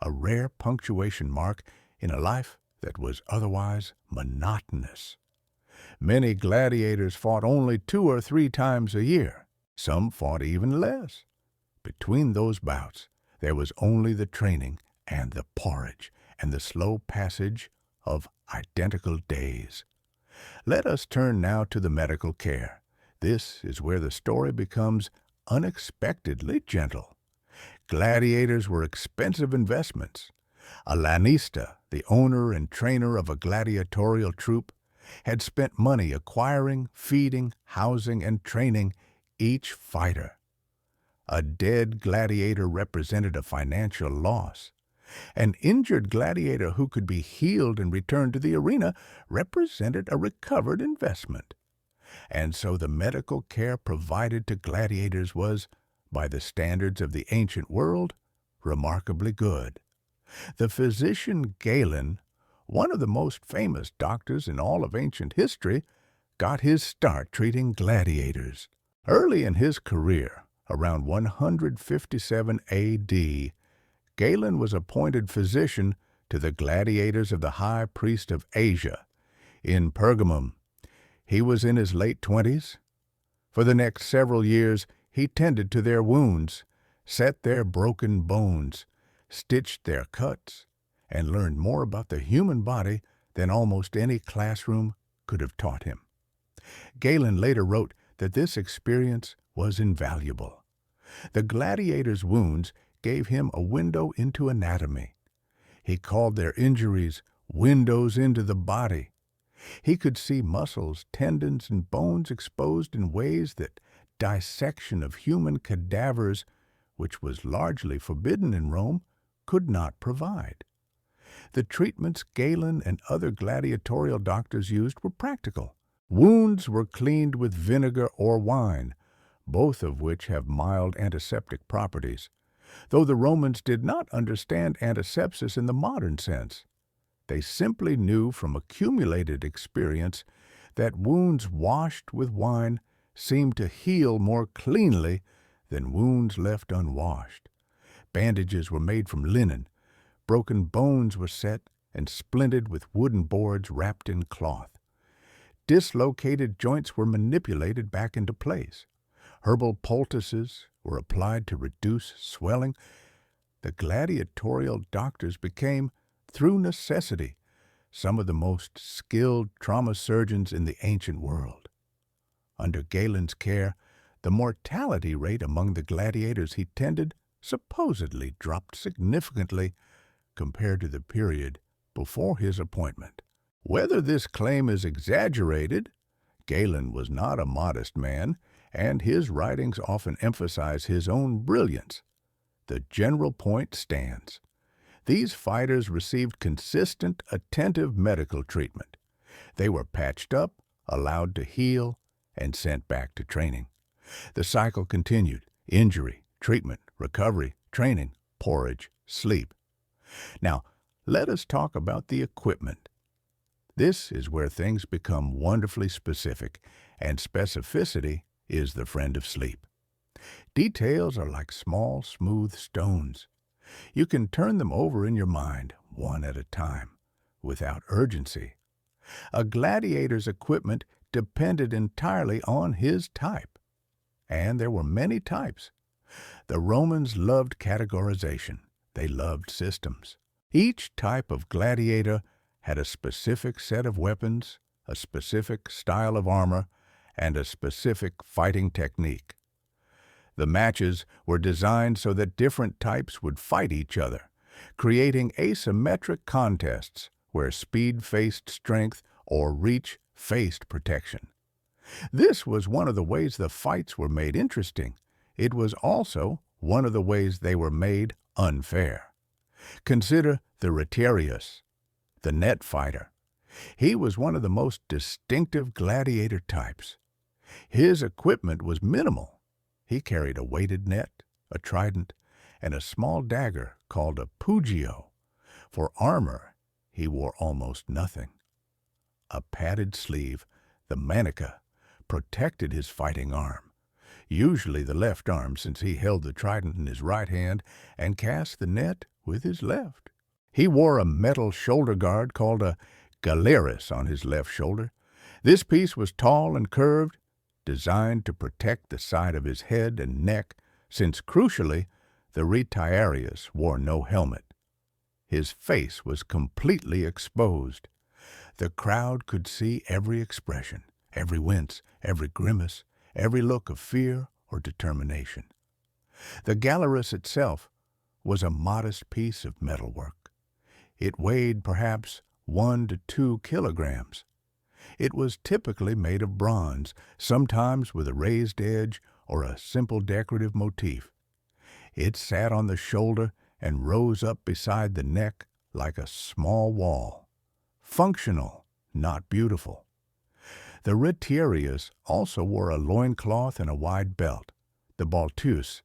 a rare punctuation mark in a life that was otherwise monotonous. Many gladiators fought only 2 or 3 times a year. Some fought even less. Between those bouts, there was only the training and the porridge and the slow passage of identical days. Let us turn now to the medical care. This is where the story becomes unexpectedly gentle. Gladiators were expensive investments. A lanista, the owner and trainer of a gladiatorial troupe, had spent money acquiring, feeding, housing, and training each fighter. A dead gladiator represented a financial loss. An injured gladiator who could be healed and returned to the arena represented a recovered investment. And so the medical care provided to gladiators was, by the standards of the ancient world, remarkably good. The physician Galen, one of the most famous doctors in all of ancient history, got his start treating gladiators. Early in his career, around 157 A.D., Galen was appointed physician to the gladiators of the high priest of Asia in Pergamum. He was in his late 20s. For the next several years, he tended to their wounds, set their broken bones, stitched their cuts, and learned more about the human body than almost any classroom could have taught him. Galen later wrote that this experience was invaluable. The gladiators' wounds gave him a window into anatomy. He called their injuries windows into the body. He could see muscles, tendons, and bones exposed in ways that dissection of human cadavers, which was largely forbidden in Rome, could not provide. The treatments Galen and other gladiatorial doctors used were practical. Wounds were cleaned with vinegar or wine, both of which have mild antiseptic properties, though the Romans did not understand antisepsis in the modern sense. They simply knew from accumulated experience that wounds washed with wine seemed to heal more cleanly than wounds left unwashed. Bandages were made from linen, broken bones were set and splinted with wooden boards wrapped in cloth. Dislocated joints were manipulated back into place. Herbal poultices were applied to reduce swelling. The gladiatorial doctors became, through necessity, some of the most skilled trauma surgeons in the ancient world. Under Galen's care, the mortality rate among the gladiators he tended supposedly dropped significantly compared to the period before his appointment. Whether this claim is exaggerated, Galen was not a modest man, and his writings often emphasize his own brilliance. The general point stands. These fighters received consistent, attentive medical treatment. They were patched up, allowed to heal, and sent back to training. The cycle continued: injury, treatment, recovery, training, porridge, sleep. Now, let us talk about the equipment. This is where things become wonderfully specific, and specificity is the friend of sleep. Details are like small, smooth stones. You can turn them over in your mind, one at a time, without urgency. A gladiator's equipment depended entirely on his type. And there were many types. The Romans loved categorization. They loved systems. Each type of gladiator had a specific set of weapons, a specific style of armor, and a specific fighting technique. The matches were designed so that different types would fight each other, creating asymmetric contests where speed faced strength or reach faced protection. This was one of the ways the fights were made interesting. It was also one of the ways they were made unfair. Consider the retiarius, the net fighter. He was one of the most distinctive gladiator types. His equipment was minimal. He carried a weighted net, a trident, and a small dagger called a pugio. For armor, he wore almost nothing. A padded sleeve, the manica, protected his fighting arm, usually the left arm, since he held the trident in his right hand and cast the net with his left. He wore a metal shoulder guard called a galeris on his left shoulder, This piece was tall and curved, designed to protect the side of his head and neck, since crucially, the retiarius wore no helmet. His face was completely exposed. The crowd could see every expression, every wince, every grimace, every look of fear or determination. The gallerus itself was a modest piece of metalwork. It weighed perhaps 1 to 2 kilograms. It was typically made of bronze, sometimes with a raised edge or a simple decorative motif. It sat on the shoulder and rose up beside the neck like a small wall. Functional, not beautiful. The retiarius also wore a loincloth and a wide belt, the baltus,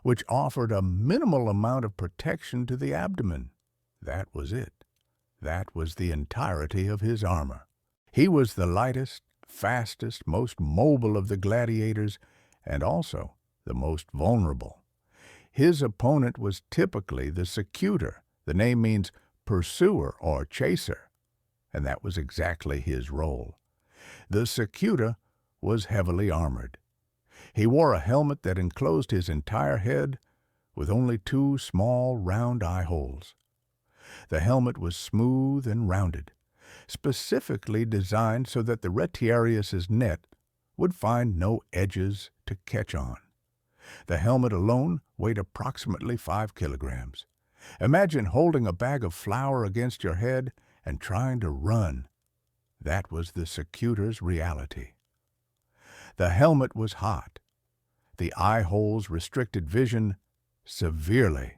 which offered a minimal amount of protection to the abdomen. That was it. That was the entirety of his armor. He was the lightest, fastest, most mobile of the gladiators, and also the most vulnerable. His opponent was typically the secutor. The name means pursuer or chaser, and that was exactly his role. The secutor was heavily armored. He wore a helmet that enclosed his entire head with only 2 small round eye holes. The helmet was smooth and rounded, specifically designed so that the retiarius's net would find no edges to catch on. The helmet alone weighed approximately 5 kilograms. Imagine holding a bag of flour against your head and trying to run. That was the secutor's reality. The helmet was hot. The eye holes restricted vision severely.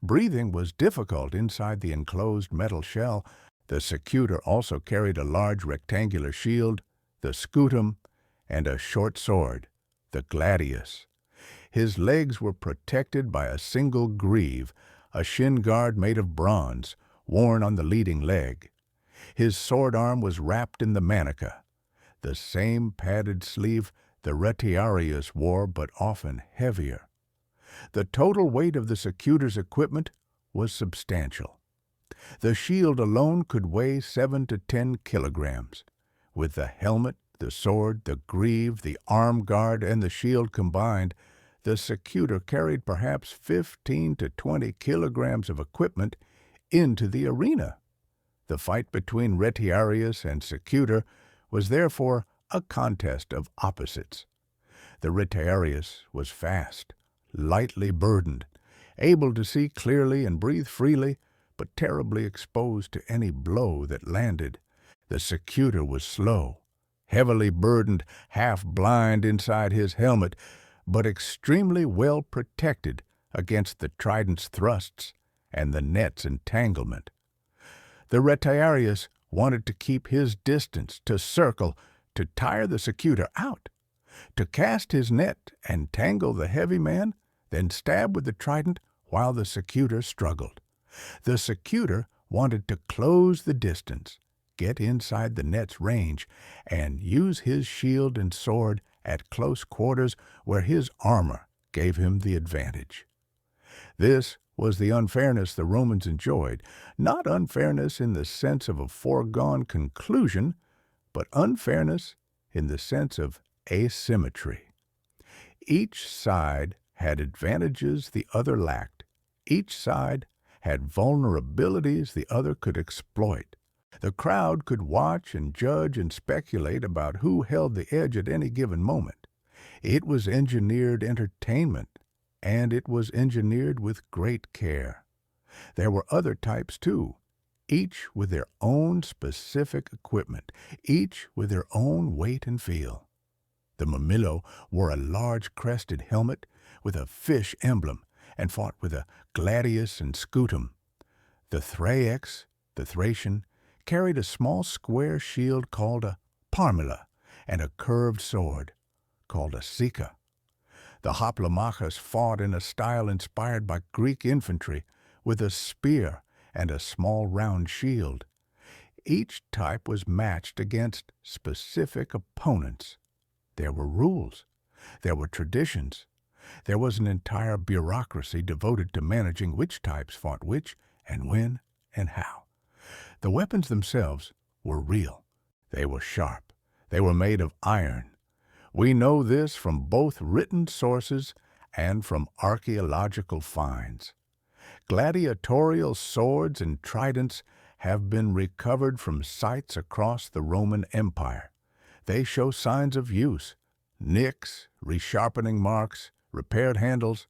Breathing was difficult inside the enclosed metal shell. The secutor also carried a large rectangular shield, the scutum, and a short sword, the gladius. His legs were protected by a single greave, a shin guard made of bronze, worn on the leading leg. His sword arm was wrapped in the manica, the same padded sleeve the retiarius wore, but often heavier. The total weight of the secutor's equipment was substantial. The shield alone could weigh 7 to 10 kilograms. With the helmet, the sword, the greave, the arm guard, and the shield combined, the secutor carried perhaps 15 to 20 kilograms of equipment into the arena. The fight between retiarius and secutor was therefore a contest of opposites. The retiarius was fast, lightly burdened, able to see clearly and breathe freely, but terribly exposed to any blow that landed. The secutor was slow, heavily burdened, half blind inside his helmet, but extremely well protected against the trident's thrusts and the net's entanglement. The retiarius wanted to keep his distance, to circle, to tire the secutor out, to cast his net and tangle the heavy man, then stab with the trident while the secutor struggled. The secutor wanted to close the distance, get inside the net's range, and use his shield and sword at close quarters where his armor gave him the advantage. This was the unfairness the Romans enjoyed, not unfairness in the sense of a foregone conclusion, but unfairness in the sense of asymmetry. Each side had advantages the other lacked. Each side had vulnerabilities the other could exploit. The crowd could watch and judge and speculate about who held the edge at any given moment. It was engineered entertainment, and it was engineered with great care. There were other types, too, each with their own specific equipment, each with their own weight and feel. The Mamilo wore a large crested helmet with a fish emblem and fought with a gladius and scutum. The Thraex, the Thracian, carried a small square shield called a parmela and a curved sword called a sica. The Hoplomachus fought in a style inspired by Greek infantry with a spear and a small round shield. Each type was matched against specific opponents. There were rules. There were traditions. There was an entire bureaucracy devoted to managing which types fought which and when and how. The weapons themselves were real. They were sharp. They were made of iron. We know this from both written sources and from archaeological finds. Gladiatorial swords and tridents have been recovered from sites across the Roman Empire. They show signs of use: nicks, resharpening marks, repaired handles.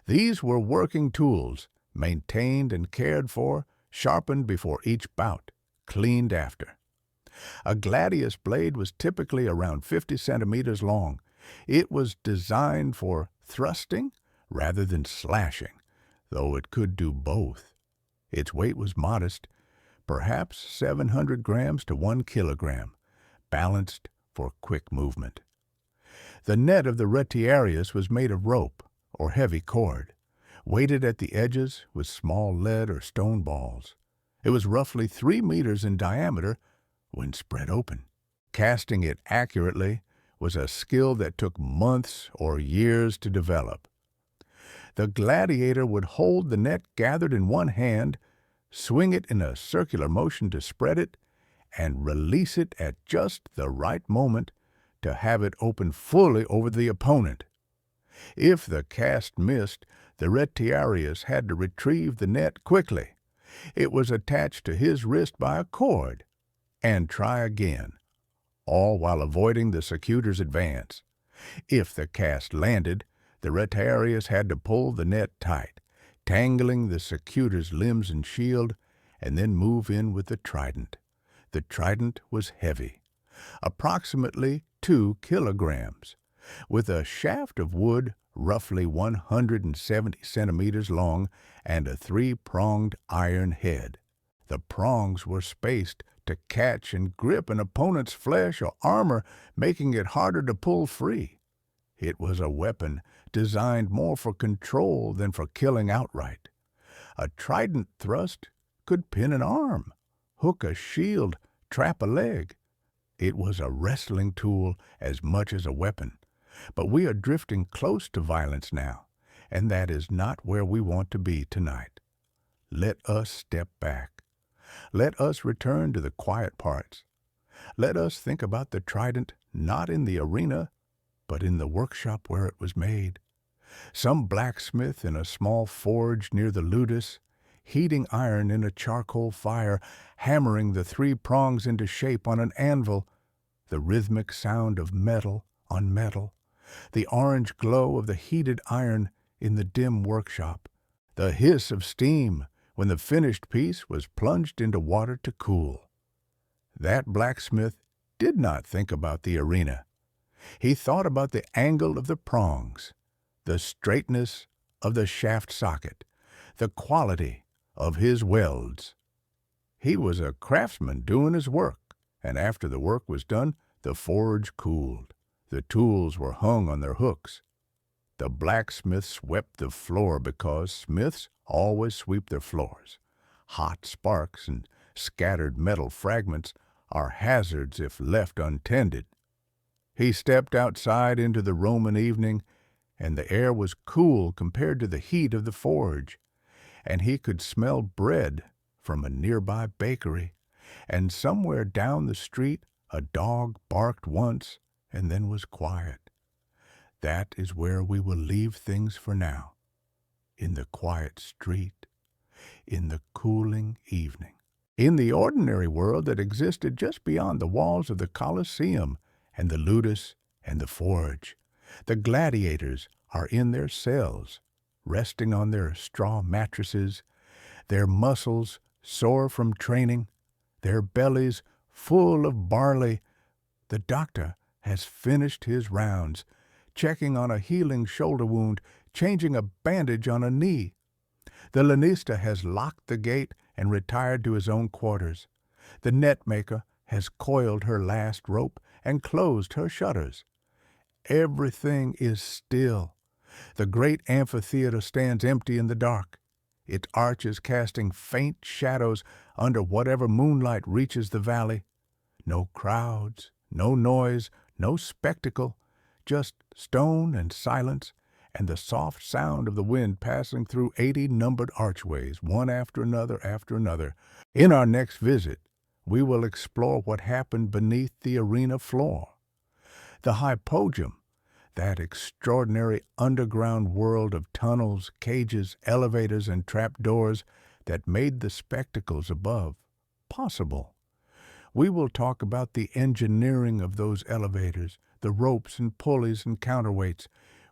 These were working tools, maintained and cared for, sharpened before each bout, cleaned after. A gladius blade was typically around 50 centimeters long. It was designed for thrusting rather than slashing, though it could do both. Its weight was modest, perhaps 700 grams to 1 kilogram, balanced for quick movement. The net of the retiarius was made of rope or heavy cord, weighted at the edges with small lead or stone balls. It was roughly 3 meters in diameter when spread open. Casting it accurately was a skill that took months or years to develop. The gladiator would hold the net gathered in one hand, swing it in a circular motion to spread it, and release it at just the right moment to have it open fully over the opponent. If the cast missed, the retiarius had to retrieve the net quickly. It was attached to his wrist by a cord, and try again, all while avoiding the secutor's advance. If the cast landed, the retiarius had to pull the net tight, tangling the secutor's limbs and shield, and then move in with the trident. The trident was heavy, approximately 2 kilograms, with a shaft of wood roughly 170 centimeters long and a 3-pronged iron head. The prongs were spaced to catch and grip an opponent's flesh or armor, making it harder to pull free. It was a weapon designed more for control than for killing outright. A trident thrust could pin an arm, hook a shield, trap a leg. It was a wrestling tool as much as a weapon. But we are drifting close to violence now, and that is not where we want to be tonight. Let us step back. Let us return to the quiet parts. Let us think about the trident not in the arena, but in the workshop where it was made. Some blacksmith in a small forge near the ludus, heating iron in a charcoal fire, hammering the 3 prongs into shape on an anvil, the rhythmic sound of metal on metal, the orange glow of the heated iron in the dim workshop, the hiss of steam when the finished piece was plunged into water to cool. That blacksmith did not think about the arena. He thought about the angle of the prongs, the straightness of the shaft socket, the quality of his welds. He was a craftsman doing his work, and after the work was done, the forge cooled. The tools were hung on their hooks. The blacksmith swept the floor because smiths always sweep their floors. Hot sparks and scattered metal fragments are hazards if left untended. He stepped outside into the Roman evening, and the air was cool compared to the heat of the forge, and he could smell bread from a nearby bakery, and somewhere down the street a dog barked once and then was quiet. That is where we will leave things for now, in the quiet street, in the cooling evening, in the ordinary world that existed just beyond the walls of the Colosseum and the ludus and the forge. The gladiators are in their cells, resting on their straw mattresses, their muscles sore from training, their bellies full of barley. The doctor has finished his rounds, checking on a healing shoulder wound, changing a bandage on a knee. The lanista has locked the gate and retired to his own quarters. The net maker has coiled her last rope and closed her shutters. Everything is still. The great amphitheater stands empty in the dark, its arches casting faint shadows under whatever moonlight reaches the valley. No crowds, no noise, no spectacle, just stone and silence, and the soft sound of the wind passing through 80 numbered archways, one after another after another. In our next visit, we will explore what happened beneath the arena floor. The hypodium, that extraordinary underground world of tunnels, cages, elevators, and trapdoors that made the spectacles above possible. We will talk about the engineering of those elevators, the ropes and pulleys and counterweights.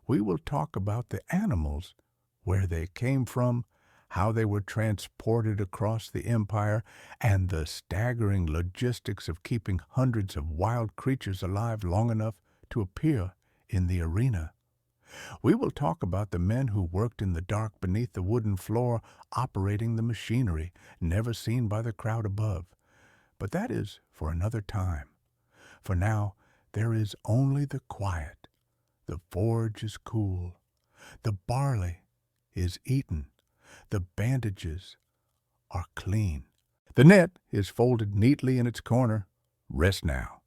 We will talk about the animals, where they came from, how they were transported across the empire, and the staggering logistics of keeping hundreds of wild creatures alive long enough to appear in the arena. We will talk about the men who worked in the dark beneath the wooden floor, operating the machinery, never seen by the crowd above. But that is for another time. For now, there is only the quiet. The forge is cool. The barley is eaten. The bandages are clean. The net is folded neatly in its corner. Rest now.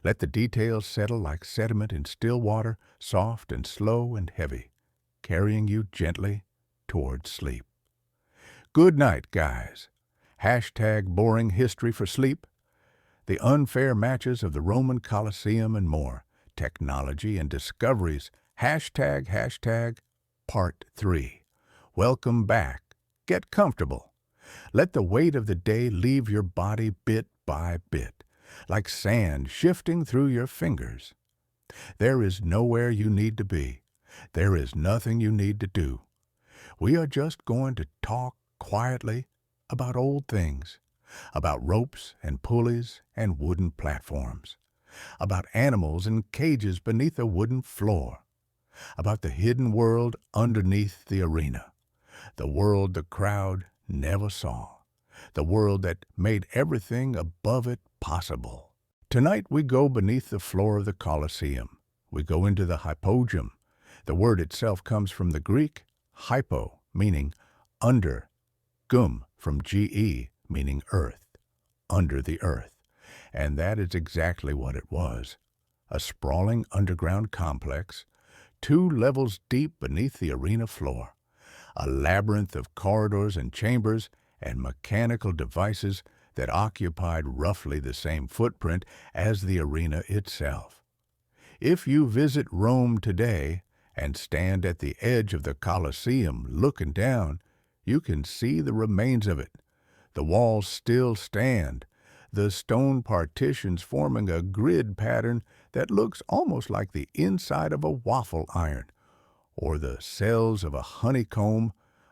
Let the details settle like sediment in still water, soft and slow and heavy, carrying you gently toward sleep. Good night, guys. Hashtag boring history for sleep. The unfair matches of the Roman Colosseum and more. Technology and discoveries. Hashtag part 3. Welcome back. Get comfortable. Let the weight of the day leave your body bit by bit, like sand shifting through your fingers. There is nowhere you need to be. There is nothing you need to do. We are just going to talk quietly about old things, about ropes and pulleys and wooden platforms, about animals in cages beneath a wooden floor, about the hidden world underneath the arena, the world the crowd never saw, the world that made everything above it possible. Tonight we go beneath the floor of the Colosseum. We go into the hypodium. The word itself comes from the Greek hypo, meaning under, gum from GE, meaning earth, under the earth. And that is exactly what it was. A sprawling underground complex, 2 levels deep beneath the arena floor. A labyrinth of corridors and chambers and mechanical devices that occupied roughly the same footprint as the arena itself. If you visit Rome today and stand at the edge of the Colosseum looking down, you can see the remains of it. The walls still stand, the stone partitions forming a grid pattern that looks almost like the inside of a waffle iron, or the cells of a honeycomb,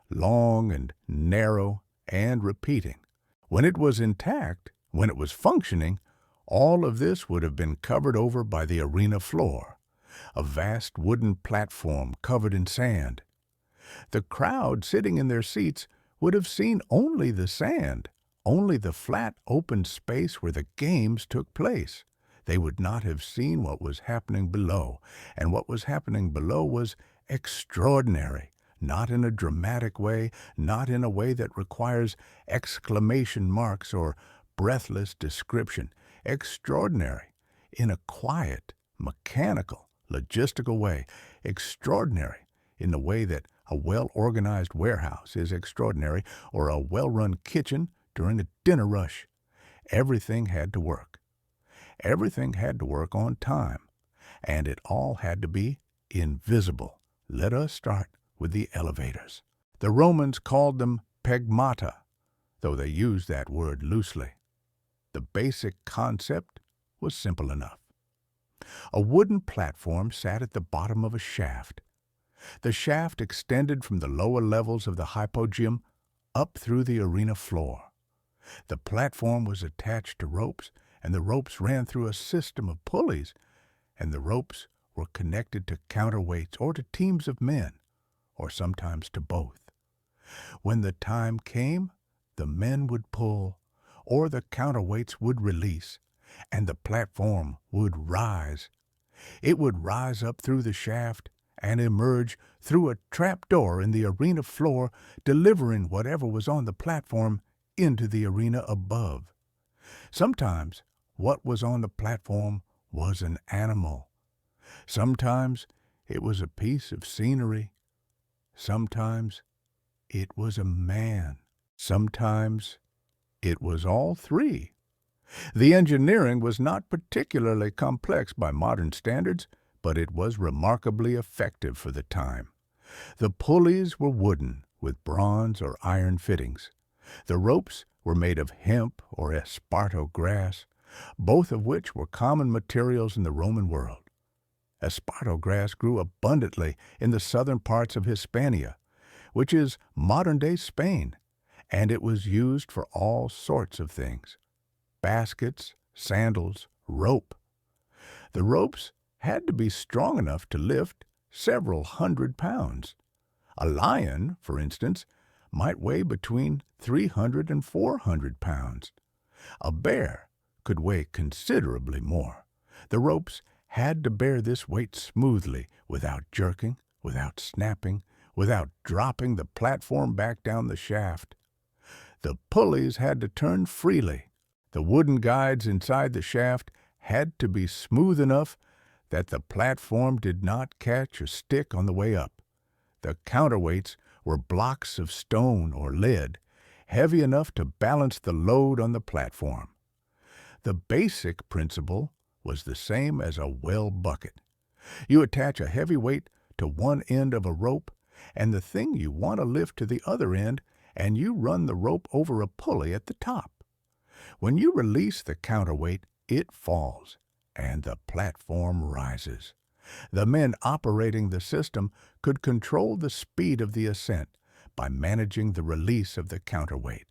long and narrow and repeating. When it was intact, when it was functioning, all of this would have been covered over by the arena floor, a vast wooden platform covered in sand. The crowd sitting in their seats would have seen only the sand, only the flat open space where the games took place. They would not have seen what was happening below, and what was happening below was extraordinary, not in a dramatic way, not in a way that requires exclamation marks or breathless description. Extraordinary, in a quiet, mechanical, logistical way. Extraordinary, in the way that a well-organized warehouse is extraordinary, or a well-run kitchen during a dinner rush. Everything had to work. Everything had to work on time, and it all had to be invisible. Let us start with the elevators. The Romans called them pegmata, though they used that word loosely. The basic concept was simple enough. A wooden platform sat at the bottom of a shaft. The shaft extended from the lower levels of the hypodium up through the arena floor. The platform was attached to ropes, and the ropes ran through a system of pulleys, and the ropes were connected to counterweights or to teams of men, or sometimes to both. When the time came, the men would pull, or the counterweights would release, and the platform would rise. It would rise up through the shaft and emerge through a trapdoor in the arena floor, delivering whatever was on the platform into the arena above. Sometimes what was on the platform was an animal. Sometimes it was a piece of scenery. Sometimes it was a man. Sometimes it was all three. The engineering was not particularly complex by modern standards, but it was remarkably effective for the time. The pulleys were wooden, with bronze or iron fittings. The ropes were made of hemp or esparto grass, both of which were common materials in the Roman world. Esparto grass grew abundantly in the southern parts of Hispania, which is modern-day Spain, and it was used for all sorts of things: baskets, sandals, rope. The ropes had to be strong enough to lift several hundred pounds. A lion, for instance, might weigh between 300 and 400 pounds. A bear could weigh considerably more. The ropes had to bear this weight smoothly, without jerking, without snapping, without dropping the platform back down the shaft. The pulleys had to turn freely. The wooden guides inside the shaft had to be smooth enough that the platform did not catch or stick on the way up. The counterweights were blocks of stone or lead, heavy enough to balance the load on the platform. The basic principle was the same as a well bucket. You attach a heavy weight to one end of a rope and the thing you want to lift to the other end, and you run the rope over a pulley at the top. When you release the counterweight, it falls, and the platform rises. The men operating the system could control the speed of the ascent by managing the release of the counterweight,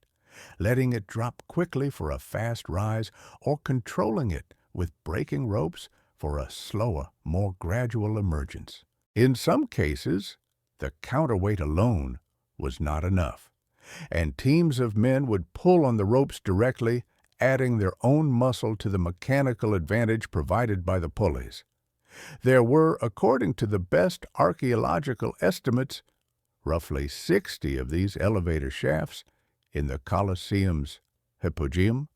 letting it drop quickly for a fast rise, or controlling it with braking ropes for a slower, more gradual emergence. In some cases, the counterweight alone was not enough, and teams of men would pull on the ropes directly, adding their own muscle to the mechanical advantage provided by the pulleys. There were, according to the best archaeological estimates, roughly 60 of these elevator shafts in the Colosseum's hypogeum,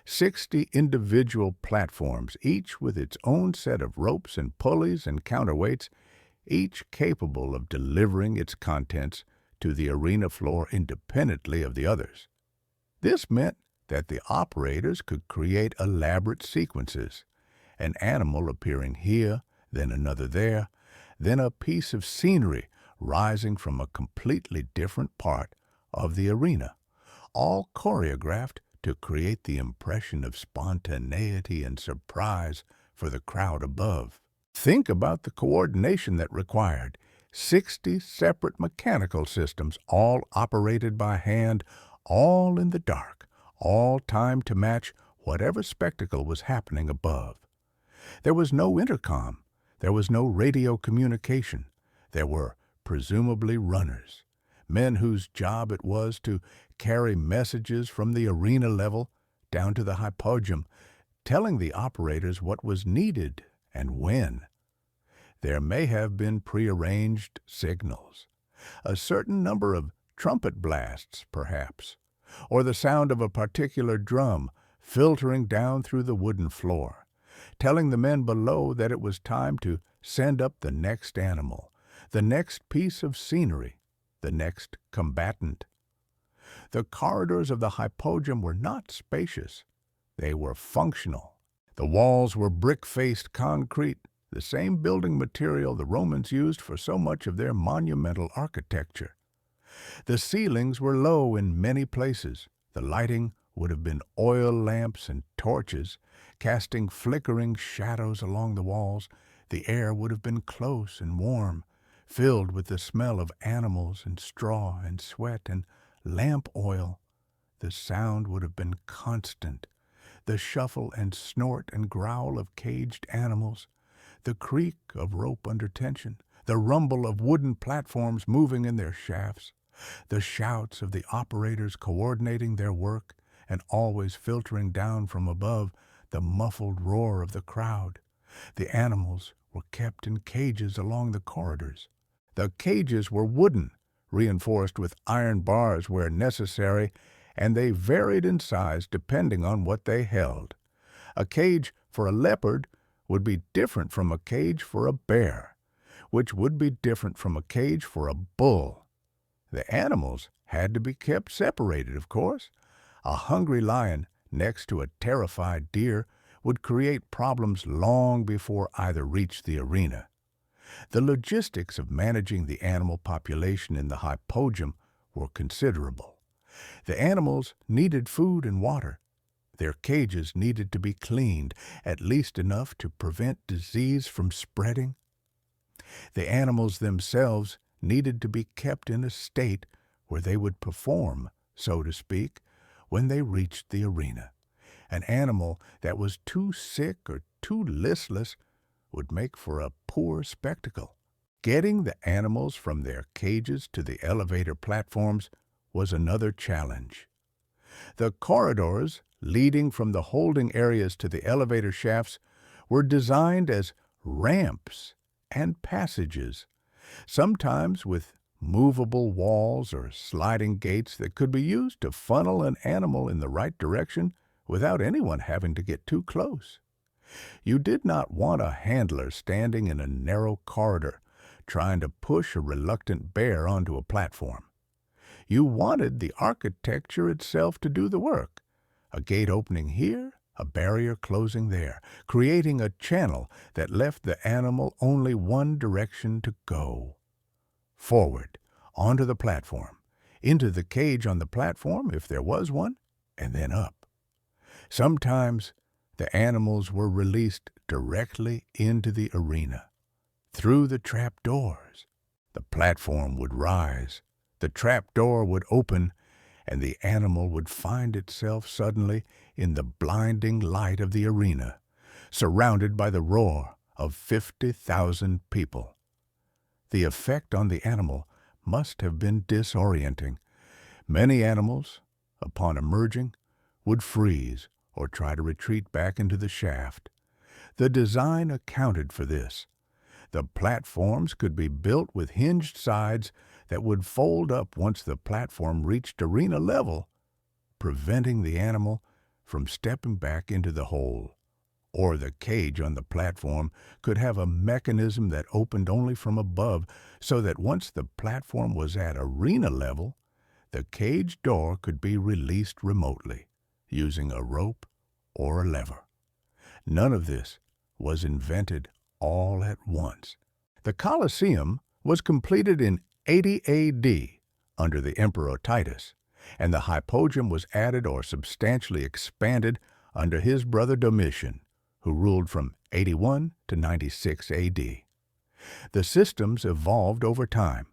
60 individual platforms, each with its own set of ropes and pulleys and counterweights, each capable of delivering its contents to the arena floor independently of the others. This meant that the operators could create elaborate sequences, an animal appearing here, then another there, then a piece of scenery rising from a completely different part of the arena, all choreographed to create the impression of spontaneity and surprise for the crowd above. Think about the coordination that required 60 separate mechanical systems, all operated by hand, all in the dark, all timed to match whatever spectacle was happening above. There was no intercom. There was no radio communication. There were presumably runners, men whose job it was to carry messages from the arena level down to the hypogeum, telling the operators what was needed and when. There may have been prearranged signals, a certain number of trumpet blasts, perhaps, or the sound of a particular drum filtering down through the wooden floor, telling the men below that it was time to send up the next animal, the next piece of scenery, the next combatant. The corridors of the hypogeum were not spacious. They were functional. The walls were brick-faced concrete, the same building material the Romans used for so much of their monumental architecture. The ceilings were low in many places. The lighting would have been oil lamps and torches, casting flickering shadows along the walls. The air would have been close and warm, filled with the smell of animals and straw and sweat and lamp oil. The sound would have been constant, the shuffle and snort and growl of caged animals, the creak of rope under tension, the rumble of wooden platforms moving in their shafts, the shouts of the operators coordinating their work, and always filtering down from above the muffled roar of the crowd. The animals were kept in cages along the corridors. The cages were wooden, reinforced with iron bars where necessary, and they varied in size depending on what they held. A cage for a leopard would be different from a cage for a bear, which would be different from a cage for a bull. The animals had to be kept separated, of course. A hungry lion next to a terrified deer would create problems long before either reached the arena. The logistics of managing the animal population in the hypogeum were considerable. The animals needed food and water. Their cages needed to be cleaned, at least enough to prevent disease from spreading. The animals themselves needed to be kept in a state where they would perform, so to speak, when they reached the arena. An animal that was too sick or too listless would make for a poor spectacle. Getting the animals from their cages to the elevator platforms was another challenge. The corridors leading from the holding areas to the elevator shafts were designed as ramps and passages, sometimes with movable walls or sliding gates that could be used to funnel an animal in the right direction without anyone having to get too close. You did not want a handler standing in a narrow corridor trying to push a reluctant bear onto a platform. You wanted the architecture itself to do the work, a gate opening here, a barrier closing there, creating a channel that left the animal only one direction to go. Forward, onto the platform, into the cage on the platform if there was one, and then up. Sometimes the animals were released directly into the arena, through the trap doors. The platform would rise, the trap door would open, and the animal would find itself suddenly in the blinding light of the arena, surrounded by the roar of 50,000 people. The effect on the animal must have been disorienting. Many animals, upon emerging, would freeze or try to retreat back into the shaft. The design accounted for this. The platforms could be built with hinged sides that would fold up once the platform reached arena level, preventing the animal from stepping back into the hole. Or the cage on the platform could have a mechanism that opened only from above, so that once the platform was at arena level, the cage door could be released remotely, using a rope or a lever. None of this was invented all at once. The Colosseum was completed in 80 A.D. under the Emperor Titus, and the hypogeum was added or substantially expanded under his brother Domitian, who ruled from 81 to 96 A.D. The systems evolved over time.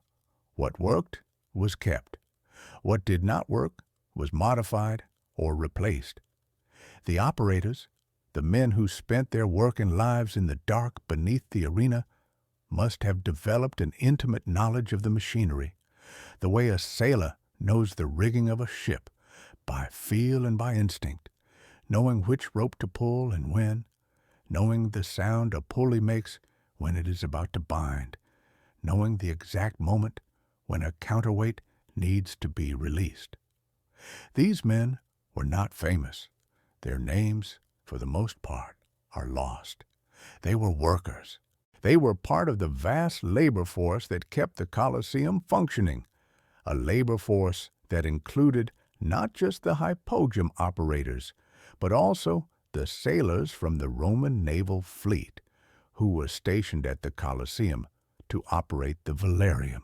What worked was kept. What did not work was modified or replaced. The operators, the men who spent their working lives in the dark beneath the arena, must have developed an intimate knowledge of the machinery, the way a sailor knows the rigging of a ship, by feel and by instinct, knowing which rope to pull and when, knowing the sound a pulley makes when it is about to bind, knowing the exact moment when a counterweight needs to be released. These men were not famous. Their names, for the most part, are lost. They were workers. They were part of the vast labor force that kept the Colosseum functioning, a labor force that included not just the hypogeum operators, but also the sailors from the Roman naval fleet, who were stationed at the Colosseum to operate the velarium,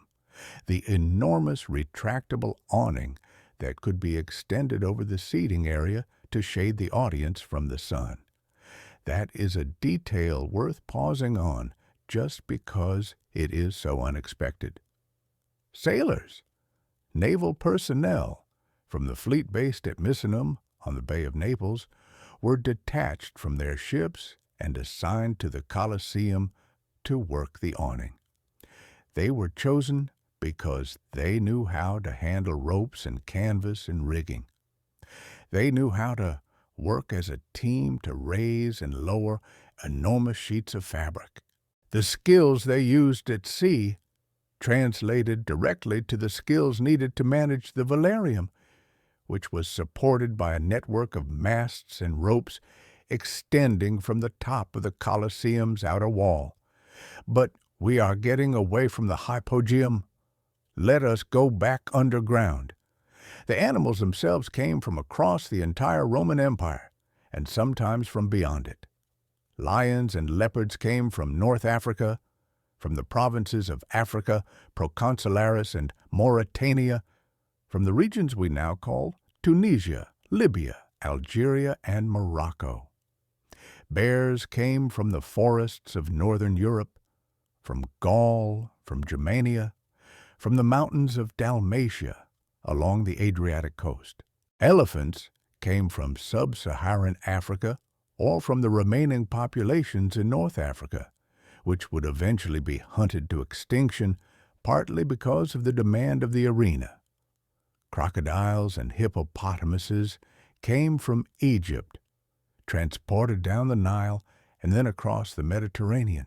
the enormous retractable awning that could be extended over the seating area to shade the audience from the sun. That is a detail worth pausing on just because it is so unexpected. Sailors, naval personnel from the fleet based at Misenum on the Bay of Naples, were detached from their ships and assigned to the Colosseum to work the awning. They were chosen because they knew how to handle ropes and canvas and rigging. They knew how to work as a team to raise and lower enormous sheets of fabric. The skills they used at sea translated directly to the skills needed to manage the velarium, which was supported by a network of masts and ropes extending from the top of the Colosseum's outer wall. But we are getting away from the hypogeum. Let us go back underground. The animals themselves came from across the entire Roman Empire, and sometimes from beyond it. Lions and leopards came from North Africa, from the provinces of Africa, Proconsularis, and Mauritania, from the regions we now call Tunisia, Libya, Algeria, and Morocco. Bears came from the forests of northern Europe, from Gaul, from Germania, from the mountains of Dalmatia, along the Adriatic coast. Elephants came from sub-Saharan Africa or from the remaining populations in North Africa, which would eventually be hunted to extinction, partly because of the demand of the arena. Crocodiles and hippopotamuses came from Egypt, transported down the Nile and then across the Mediterranean.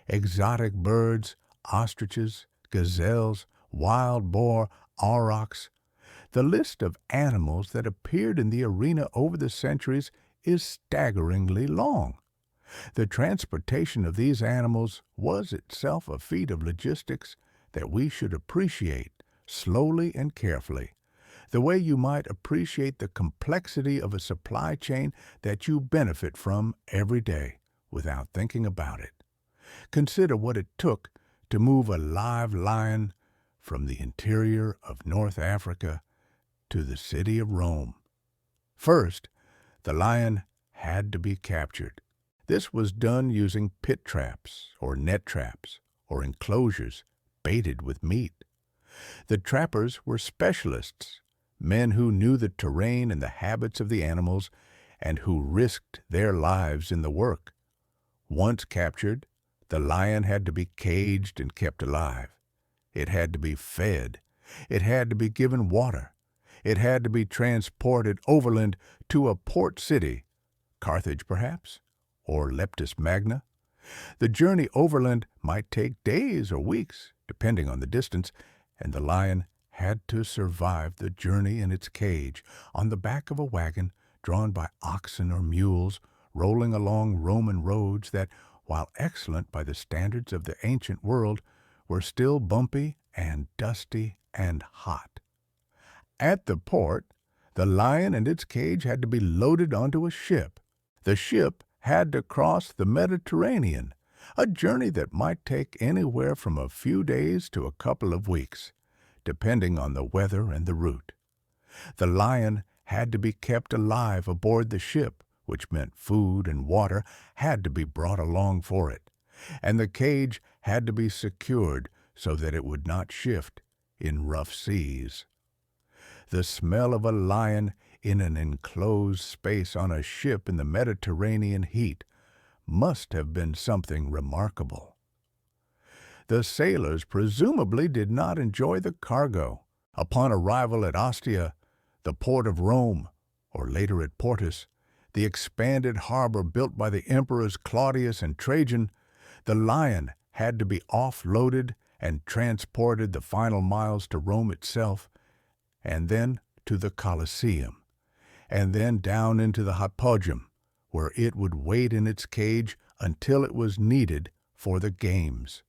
Exotic birds, ostriches, gazelles, wild boar, aurochs. The list of animals that appeared in the arena over the centuries is staggeringly long. The transportation of these animals was itself a feat of logistics that we should appreciate slowly and carefully, the way you might appreciate the complexity of a supply chain that you benefit from every day without thinking about it. Consider what it took to move a live lion from the interior of North Africa to the city of Rome. First, the lion had to be captured. This was done using pit traps or net traps or enclosures baited with meat. The trappers were specialists, men who knew the terrain and the habits of the animals and who risked their lives in the work. Once captured, the lion had to be caged and kept alive. It had to be fed. It had to be given water. It had to be transported overland to a port city, Carthage perhaps, or Leptis Magna. The journey overland might take days or weeks, depending on the distance, and the lion had to survive the journey in its cage, on the back of a wagon drawn by oxen or mules, rolling along Roman roads that, while excellent by the standards of the ancient world, were still bumpy and dusty and hot. At the port, the lion and its cage had to be loaded onto a ship. The ship had to cross the Mediterranean, a journey that might take anywhere from a few days to a couple of weeks, depending on the weather and the route. The lion had to be kept alive aboard the ship, which meant food and water had to be brought along for it, and the cage had to be secured so that it would not shift in rough seas. The smell of a lion in an enclosed space on a ship in the Mediterranean heat must have been something remarkable. The sailors presumably did not enjoy the cargo. Upon arrival at Ostia, the port of Rome, or later at Portus, the expanded harbor built by the emperors Claudius and Trajan, the lion had to be offloaded and transported the final miles to Rome itself, and then to the Colosseum, and then down into the Hypogum, where it would wait in its cage until it was needed for the games.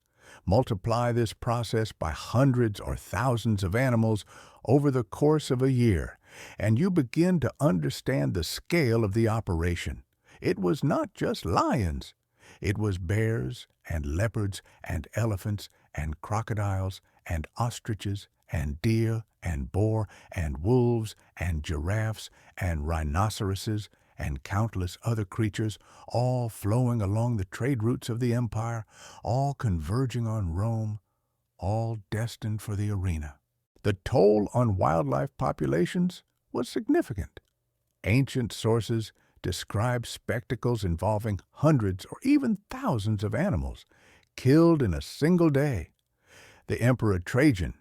Multiply this process by hundreds or thousands of animals over the course of a year, and you begin to understand the scale of the operation. It was not just lions. It was bears and leopards and elephants and crocodiles and ostriches and deer and boar and wolves and giraffes and rhinoceroses and countless other creatures, all flowing along the trade routes of the empire, all converging on Rome, all destined for the arena. The toll on wildlife populations was significant. Ancient sources describe spectacles involving hundreds or even thousands of animals killed in a single day. The Emperor Trajan,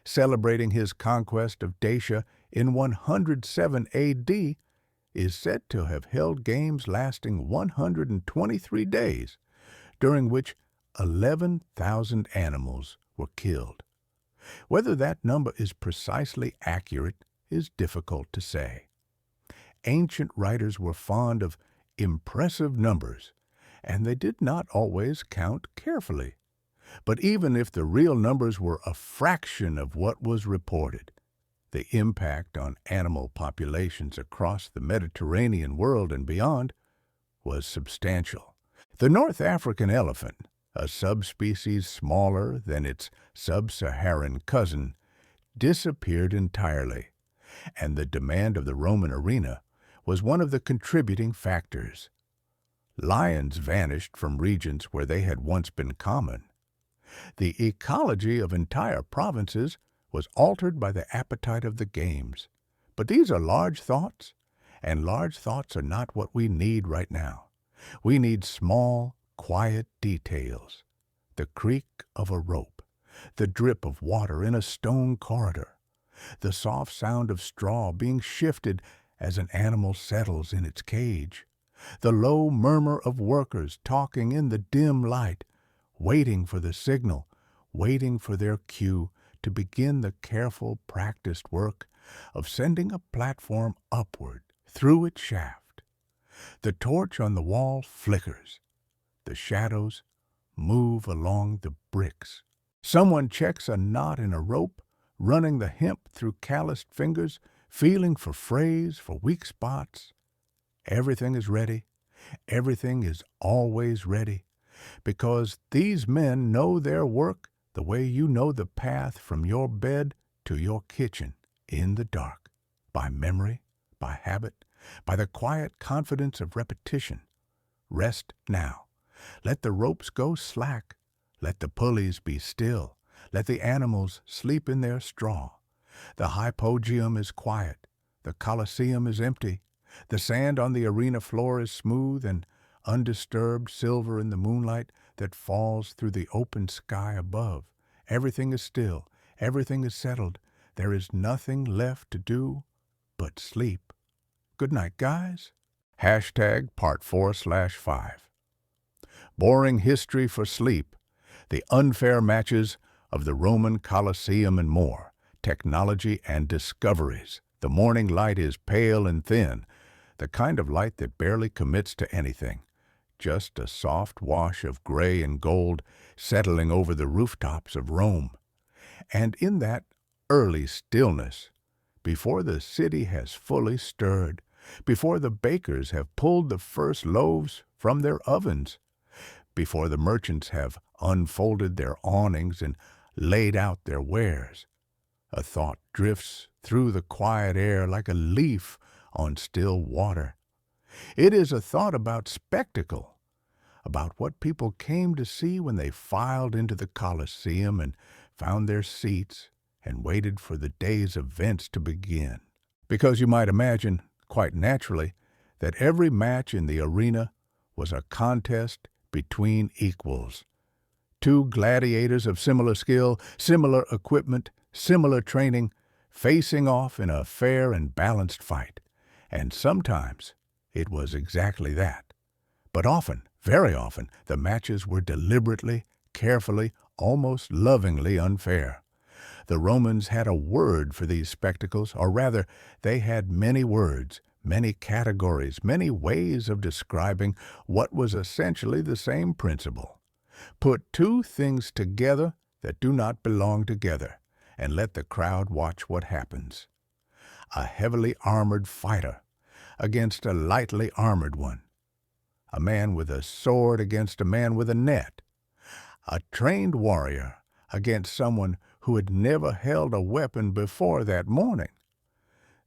celebrating his conquest of Dacia in 107 A.D., is said to have held games lasting 123 days, during which 11,000 animals were killed. Whether that number is precisely accurate is difficult to say. Ancient writers were fond of impressive numbers, and they did not always count carefully. But even if the real numbers were a fraction of what was reported, The impact on animal populations across the Mediterranean world and beyond was substantial. The North African elephant, a subspecies smaller than its sub-Saharan cousin, disappeared entirely, and the demand of the Roman arena was one of the contributing factors. Lions vanished from regions where they had once been common. The ecology of entire provinces was altered by the appetite of the games. But these are large thoughts, and large thoughts are not what we need right now. We need small, quiet details. The creak of a rope, the drip of water in a stone corridor, the soft sound of straw being shifted as an animal settles in its cage, the low murmur of workers talking in the dim light, waiting for the signal, waiting for their cue to begin the careful, practiced work of sending a platform upward through its shaft. The torch on the wall flickers. The shadows move along the bricks. Someone checks a knot in a rope, running the hemp through calloused fingers, feeling for frays, for weak spots. Everything is ready. Everything is always ready, because these men know their work the way you know the path from your bed to your kitchen in the dark, by memory, by habit, by the quiet confidence of repetition. Rest now. Let the ropes go slack. Let the pulleys be still. Let the animals sleep in their straw. The hypogeum is quiet. The Colosseum is empty. The sand on the arena floor is smooth and undisturbed silver in the moonlight that falls through the open sky above. Everything is still. Everything is settled. There is nothing left to do but sleep. Good night, guys. Hashtag part 4/5. Boring history for sleep. The unfair matches of the Roman Colosseum and more. Technology and discoveries. The morning light is pale and thin, the kind of light that barely commits to anything. Just a soft wash of gray and gold settling over the rooftops of Rome. And in that early stillness, before the city has fully stirred, before the bakers have pulled the first loaves from their ovens, before the merchants have unfolded their awnings and laid out their wares, a thought drifts through the quiet air like a leaf on still water. It is a thought about spectacle, about what people came to see when they filed into the Colosseum and found their seats and waited for the day's events to begin. Because you might imagine, quite naturally, that every match in the arena was a contest between equals. Two gladiators of similar skill, similar equipment, similar training, facing off in a fair and balanced fight. And sometimes it was exactly that. But often, very often, the matches were deliberately, carefully, almost lovingly unfair. The Romans had a word for these spectacles, or rather, they had many words, many categories, many ways of describing what was essentially the same principle. Put two things together that do not belong together, and let the crowd watch what happens. A heavily armored fighter against a lightly armored one. A man with a sword against a man with a net. A trained warrior against someone who had never held a weapon before that morning.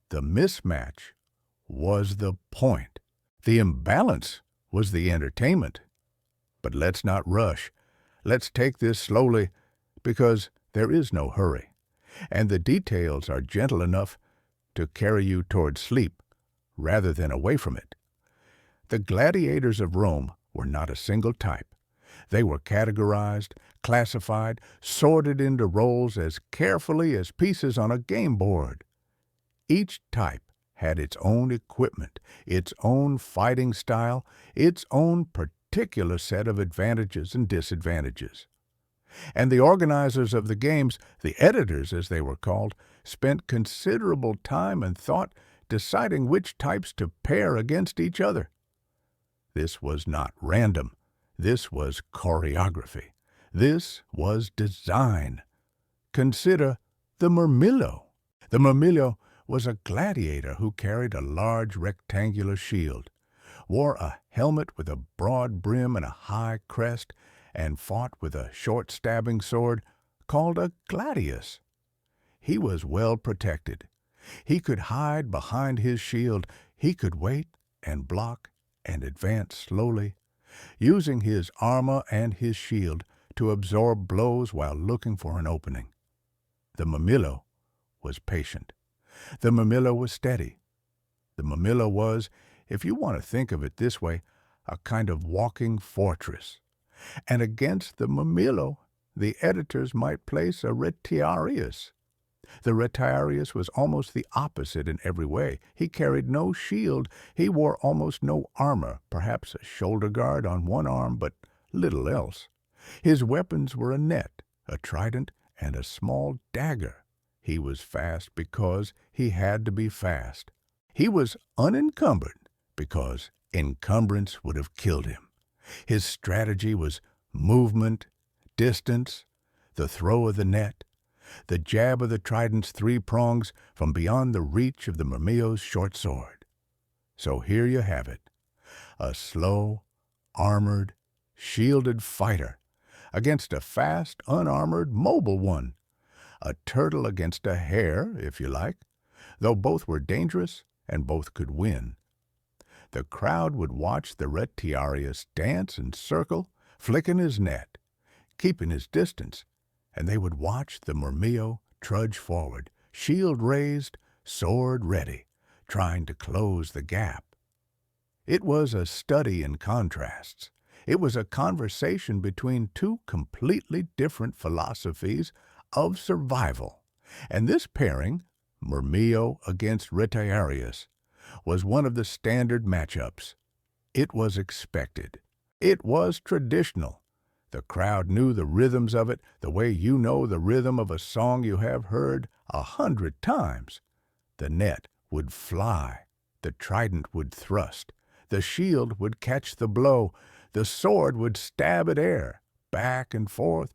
The mismatch was the point. The imbalance was the entertainment. But let's not rush. Let's take this slowly, because there is no hurry, and the details are gentle enough to carry you toward sleep rather than away from it. The gladiators of Rome were not a single type. They were categorized, classified, sorted into roles as carefully as pieces on a game board. Each type had its own equipment, its own fighting style, its own particular set of advantages and disadvantages. And the organizers of the games, the editors as they were called, spent considerable time and thought deciding which types to pair against each other. This was not random. This was choreography. This was design. Consider the murmillo. The Murmillo was a gladiator who carried a large rectangular shield, wore a helmet with a broad brim and a high crest, and fought with a short stabbing sword called a gladius. He was well protected. He could hide behind his shield. He could wait and block and advance slowly, using his armor and his shield to absorb blows while looking for an opening. The Murmillo was patient. The Murmillo was steady. The Murmillo was, if you want to think of it this way, a kind of walking fortress. And against the Murmillo, the editors might place a retiarius. The retiarius was almost the opposite in every way. He carried no shield. He wore almost no armor, perhaps a shoulder guard on one arm, but little else. His weapons were a net, a trident, and a small dagger. He was fast because he had to be fast. He was unencumbered because encumbrance would have killed him. His strategy was movement, distance, the throw of the net, the jab of the trident's three prongs from beyond the reach of the Murmillo's short sword. So here you have it, a slow, armored, shielded fighter against a fast, unarmored, mobile one, a turtle against a hare, if you like, though both were dangerous and both could win. The crowd would watch the retiarius dance and circle, flicking his net, keeping his distance, and they would watch the Murmillo trudge forward, shield raised, sword ready, trying to close the gap. It was a study in contrasts. It was a conversation between two completely different philosophies of survival. And this pairing, Murmillo against retiarius, was one of the standard matchups. It was expected. It was traditional. The crowd knew the rhythms of it the way you know the rhythm of a song you have heard 100 times. The net would fly. The trident would thrust. The shield would catch the blow. The sword would stab at air, back and forth,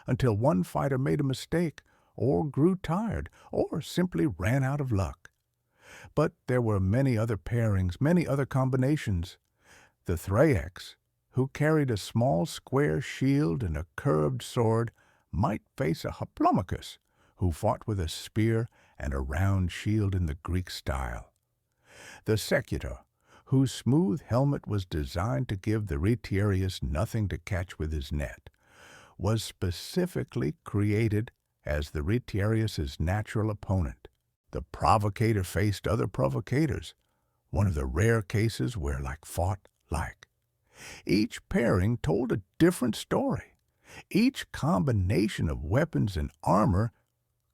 until one fighter made a mistake, or grew tired, or simply ran out of luck. But there were many other pairings, many other combinations. The Thraex, who carried a small square shield and a curved sword, might face a Hoplomachus, who fought with a spear and a round shield in the Greek style. The Spectator, whose smooth helmet was designed to give the retiarius nothing to catch with his net, was specifically created as the retiarius's natural opponent. The provocator faced other provocators, one of the rare cases where like fought like. Each pairing told a different story. Each combination of weapons and armor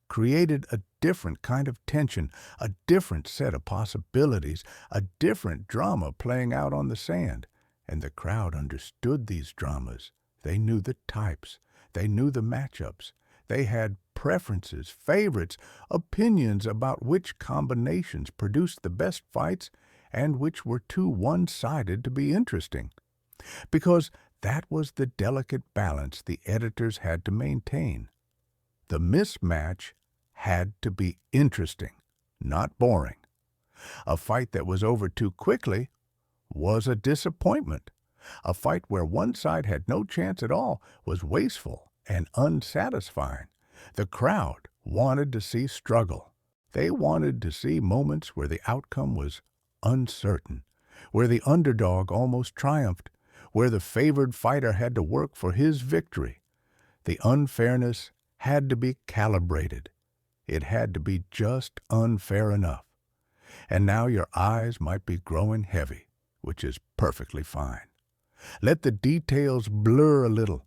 created a different kind of tension, a different set of possibilities, a different drama playing out on the sand. And the crowd understood these dramas. They knew the types. They knew the matchups. They had preferences, favorites, opinions about which combinations produced the best fights and which were too one-sided to be interesting. Because that was the delicate balance the editors had to maintain. The mismatch had to be interesting, not boring. A fight that was over too quickly was a disappointment. A fight where one side had no chance at all was wasteful and unsatisfying. The crowd wanted to see struggle. They wanted to see moments where the outcome was uncertain, where the underdog almost triumphed, where the favored fighter had to work for his victory. The unfairness had to be calibrated. It had to be just unfair enough. And now your eyes might be growing heavy, which is perfectly fine. Let the details blur a little.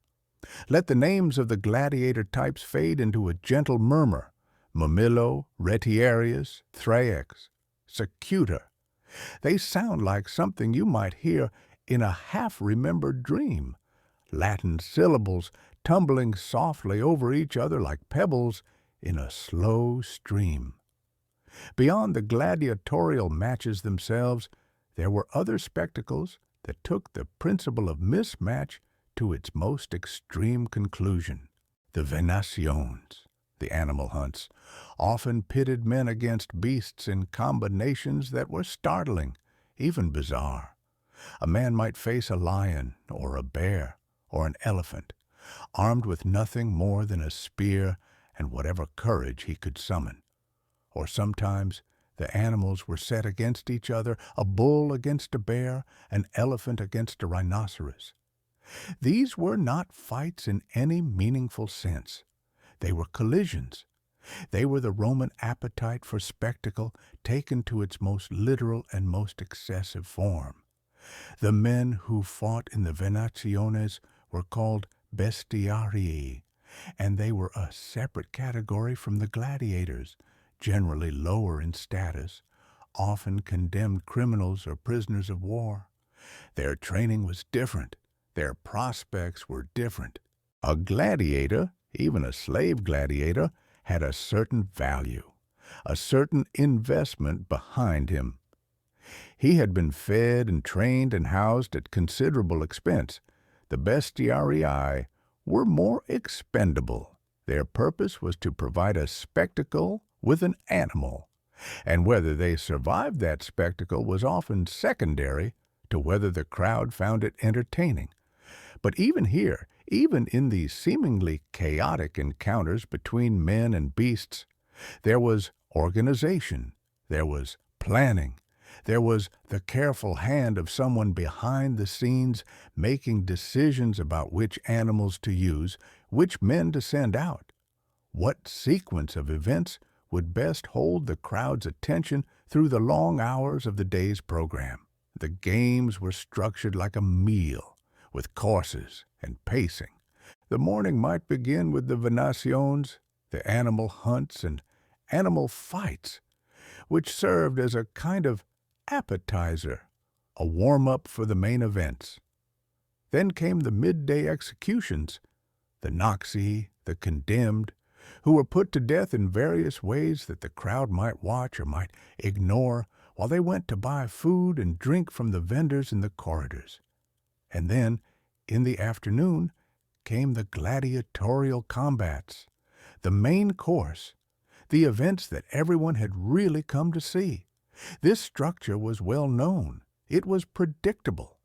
Let the names of the gladiator types fade into a gentle murmur. Murmillo, retiarius, Thraex, Spectator. They sound like something you might hear in a half-remembered dream. Latin syllables tumbling softly over each other like pebbles in a slow stream. Beyond the gladiatorial matches themselves, there were other spectacles that took the principle of mismatch to its most extreme conclusion. The venations, the animal hunts, often pitted men against beasts in combinations that were startling, even bizarre. A man might face a lion or a bear or an elephant, armed with nothing more than a spear and whatever courage he could summon. Or sometimes the animals were set against each other, a bull against a bear, an elephant against a rhinoceros. These were not fights in any meaningful sense. They were collisions. They were the Roman appetite for spectacle taken to its most literal and most excessive form. The men who fought in the venationes were called bestiarii, and they were a separate category from the gladiators, generally lower in status, often condemned criminals or prisoners of war. Their training was different. Their prospects were different. A gladiator, even a slave gladiator, had a certain value, a certain investment behind him. He had been fed and trained and housed at considerable expense. The bestiarii were more expendable. Their purpose was to provide a spectacle with an animal, and whether they survived that spectacle was often secondary to whether the crowd found it entertaining. But even here, even in these seemingly chaotic encounters between men and beasts, there was organization, there was planning, there was the careful hand of someone behind the scenes making decisions about which animals to use, which men to send out. What sequence of events would best hold the crowd's attention through the long hours of the day's program? The games were structured like a meal, with courses and pacing. The morning might begin with the venations, the animal hunts and animal fights, which served as a kind of appetizer, a warm-up for the main events. Then came the midday executions, the noxi, the condemned, who were put to death in various ways that the crowd might watch or might ignore while they went to buy food and drink from the vendors in the corridors. And then, in the afternoon, came the gladiatorial combats, the main course, the events that everyone had really come to see. This structure was well known. It was predictable.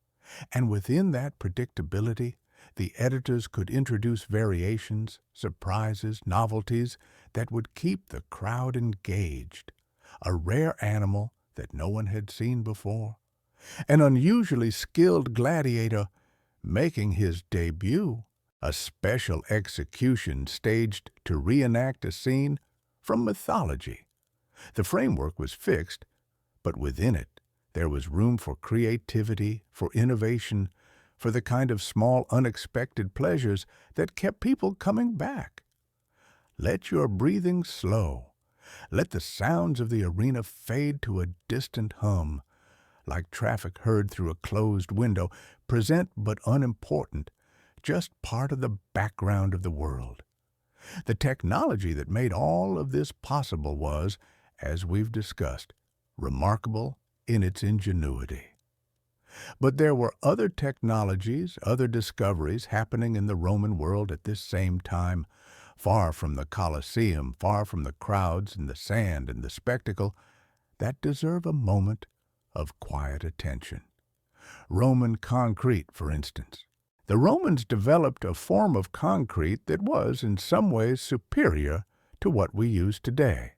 And within that predictability, the editors could introduce variations, surprises, novelties that would keep the crowd engaged. A rare animal that no one had seen before. An unusually skilled gladiator making his debut. A special execution staged to reenact a scene from mythology. The framework was fixed, but within it there was room for creativity, for innovation, for the kind of small, unexpected pleasures that kept people coming back. Let your breathing slow. Let the sounds of the arena fade to a distant hum, like traffic heard through a closed window, present but unimportant, just part of the background of the world. The technology that made all of this possible was, as we've discussed, remarkable in its ingenuity. But there were other technologies, other discoveries happening in the Roman world at this same time, far from the Colosseum, far from the crowds and the sand and the spectacle, that deserve a moment of quiet attention. Roman concrete, for instance. The Romans developed a form of concrete that was, in some ways, superior to what we use today.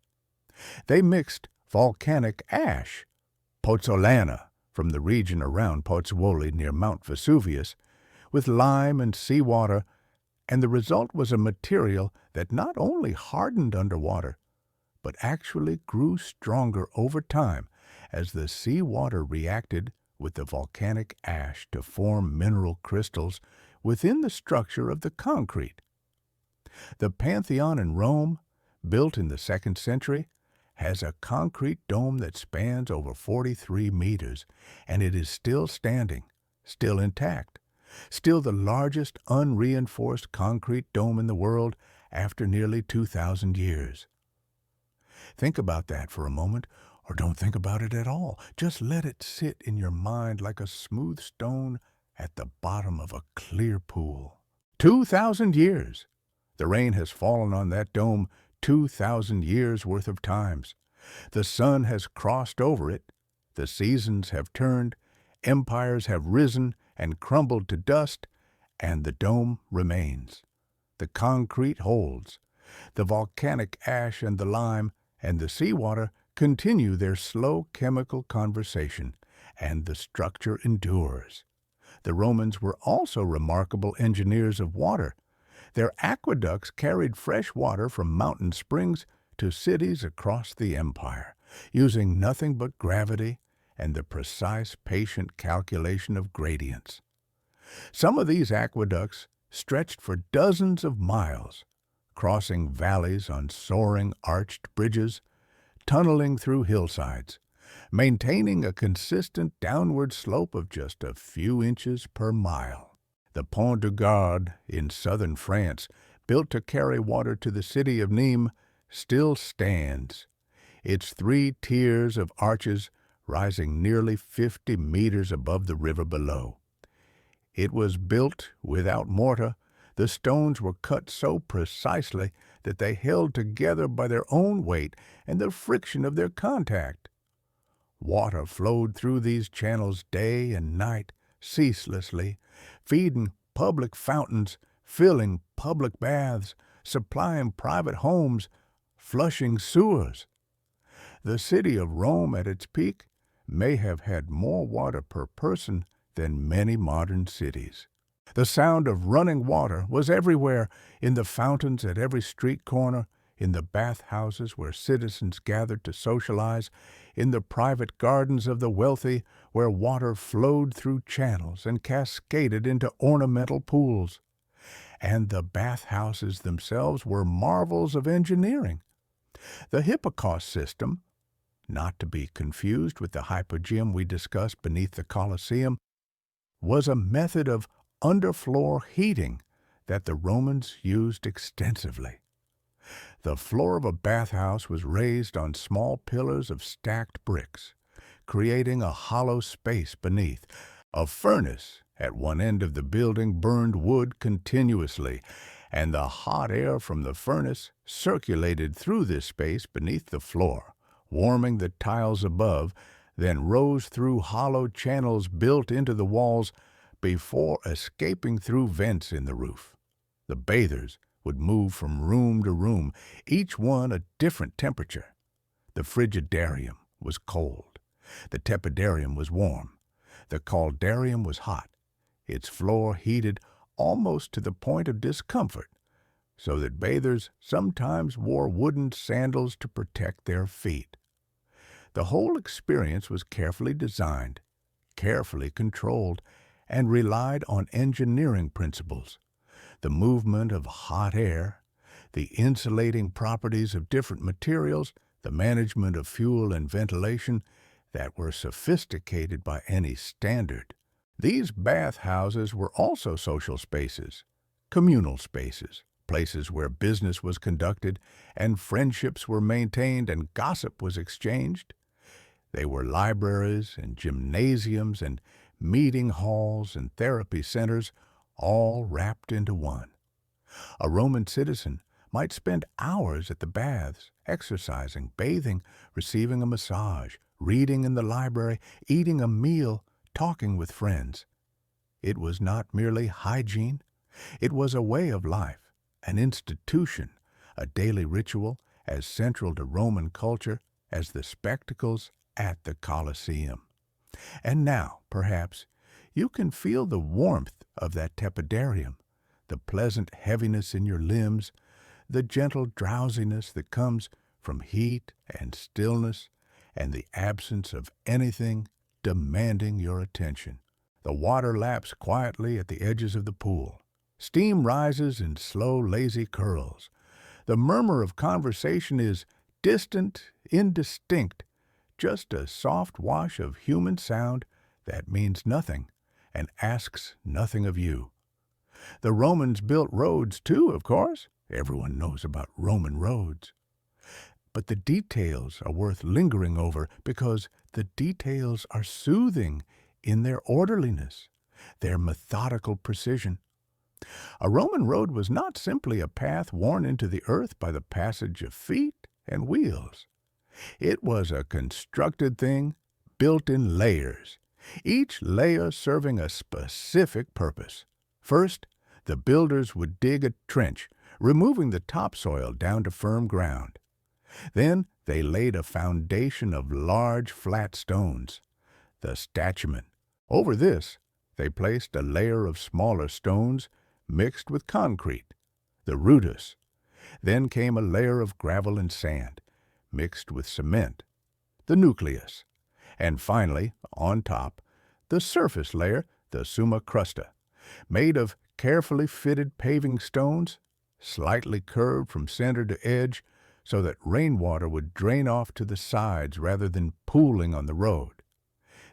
They mixed volcanic ash, pozzolana, from the region around Pozzuoli near Mount Vesuvius, with lime and seawater, and the result was a material that not only hardened underwater, but actually grew stronger over time as the seawater reacted with the volcanic ash to form mineral crystals within the structure of the concrete. The Pantheon in Rome, built in the 2nd century, has a concrete dome that spans over 43 meters, and it is still standing, still intact, still the largest unreinforced concrete dome in the world after nearly 2,000 years. Think about that for a moment, or don't think about it at all. Just let it sit in your mind like a smooth stone at the bottom of a clear pool. 2,000 years! The rain has fallen on that dome 2,000 years' worth of times. The sun has crossed over it, the seasons have turned, empires have risen and crumbled to dust, and the dome remains. The concrete holds. The volcanic ash and the lime and the seawater continue their slow chemical conversation, and the structure endures. The Romans were also remarkable engineers of water. Their aqueducts carried fresh water from mountain springs to cities across the empire, using nothing but gravity and the precise, patient calculation of gradients. Some of these aqueducts stretched for dozens of miles, crossing valleys on soaring arched bridges, tunneling through hillsides, maintaining a consistent downward slope of just a few inches per mile. The Pont de Garde in southern France, built to carry water to the city of Nîmes, still stands, its 3 tiers of arches rising nearly 50 meters above the river below. It was built without mortar. The stones were cut so precisely that they held together by their own weight and the friction of their contact. Water flowed through these channels day and night, ceaselessly, feeding public fountains, filling public baths, supplying private homes, flushing sewers. The city of Rome at its peak may have had more water per person than many modern cities. The sound of running water was everywhere, in the fountains at every street corner, in the bathhouses where citizens gathered to socialize, in the private gardens of the wealthy where water flowed through channels and cascaded into ornamental pools. And the bathhouses themselves were marvels of engineering. The Hipparcos system, not to be confused with the hypogeum we discussed beneath the Colosseum, was a method of underfloor heating that the Romans used extensively. The floor of a bathhouse was raised on small pillars of stacked bricks, creating a hollow space beneath. A furnace at one end of the building burned wood continuously, and the hot air from the furnace circulated through this space beneath the floor, warming the tiles above, then rose through hollow channels built into the walls before escaping through vents in the roof. The bathers would move from room to room, each one a different temperature. The frigidarium was cold. The tepidarium was warm. The caldarium was hot, its floor heated almost to the point of discomfort, so that bathers sometimes wore wooden sandals to protect their feet. The whole experience was carefully designed, carefully controlled, and relied on engineering principles. The movement of hot air, the insulating properties of different materials, the management of fuel and ventilation that were sophisticated by any standard. These bathhouses were also social spaces, communal spaces, places where business was conducted and friendships were maintained and gossip was exchanged. They were libraries and gymnasiums and meeting halls and therapy centers, all wrapped into one. A Roman citizen might spend hours at the baths, exercising, bathing, receiving a massage, reading in the library, eating a meal, talking with friends. It was not merely hygiene. It was a way of life, an institution, a daily ritual as central to Roman culture as the spectacles at the Colosseum. And now, perhaps, you can feel the warmth of that tepidarium, the pleasant heaviness in your limbs, the gentle drowsiness that comes from heat and stillness and the absence of anything demanding your attention. The water laps quietly at the edges of the pool. Steam rises in slow, lazy curls. The murmur of conversation is distant, indistinct, just a soft wash of human sound that means nothing and asks nothing of you. The Romans built roads too, of course. Everyone knows about Roman roads. But the details are worth lingering over because the details are soothing in their orderliness, their methodical precision. A Roman road was not simply a path worn into the earth by the passage of feet and wheels. It was a constructed thing built in layers, each layer serving a specific purpose. First, the builders would dig a trench, removing the topsoil down to firm ground. Then they laid a foundation of large flat stones, the statumen. Over this, they placed a layer of smaller stones mixed with concrete, the rudus. Then came a layer of gravel and sand, mixed with cement, the nucleus. And finally, on top, the surface layer, the summa crusta, made of carefully fitted paving stones, slightly curved from center to edge so that rainwater would drain off to the sides rather than pooling on the road.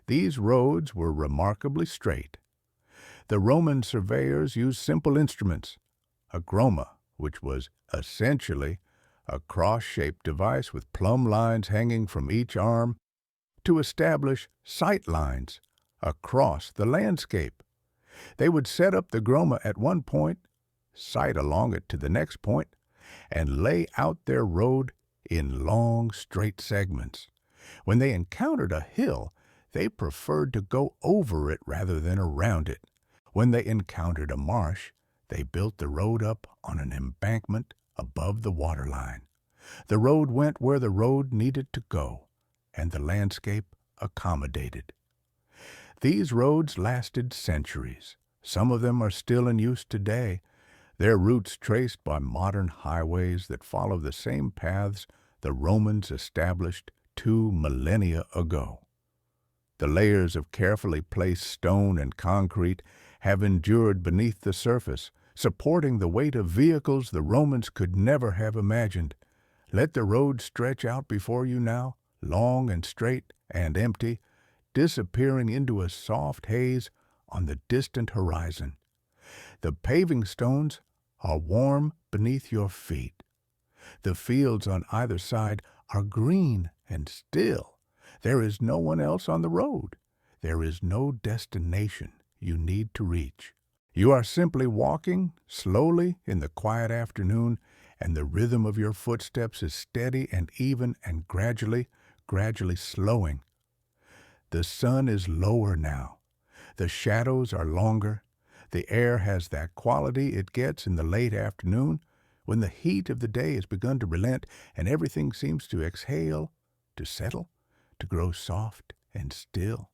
These roads were remarkably straight. The Roman surveyors used simple instruments, a groma, which was essentially a cross-shaped device with plumb lines hanging from each arm, to establish sight lines across the landscape. They would set up the groma at one point, sight along it to the next point, and lay out their road in long, straight segments. When they encountered a hill, they preferred to go over it rather than around it. When they encountered a marsh, they built the road up on an embankment above the waterline. The road went where the road needed to go, and the landscape accommodated. These roads lasted centuries. Some of them are still in use today, their routes traced by modern highways that follow the same paths the Romans established 2 millennia ago. The layers of carefully placed stone and concrete have endured beneath the surface, supporting the weight of vehicles the Romans could never have imagined. Let the road stretch out before you now, long and straight and empty, disappearing into a soft haze on the distant horizon. The paving stones are warm beneath your feet. The fields on either side are green and still. There is no one else on the road. There is no destination you need to reach. You are simply walking slowly in the quiet afternoon, and the rhythm of your footsteps is steady and even and gradually slowing. The sun is lower now. The shadows are longer. The air has that quality it gets in the late afternoon when the heat of the day has begun to relent and everything seems to exhale, to settle, to grow soft and still.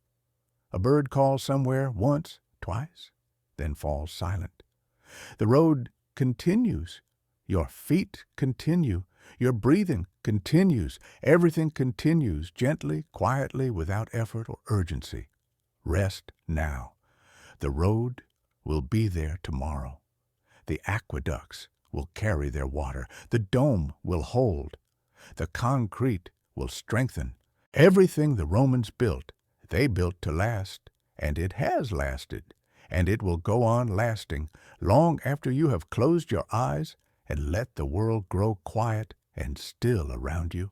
A bird calls somewhere once, twice, then falls silent. The road continues. Your feet continue. Your breathing continues. Everything continues gently, quietly, without effort or urgency. Rest now. The road will be there tomorrow. The aqueducts will carry their water. The dome will hold. The concrete will strengthen. Everything the Romans built, they built to last, and it has lasted, and it will go on lasting long after you have closed your eyes and let the world grow quiet and still around you.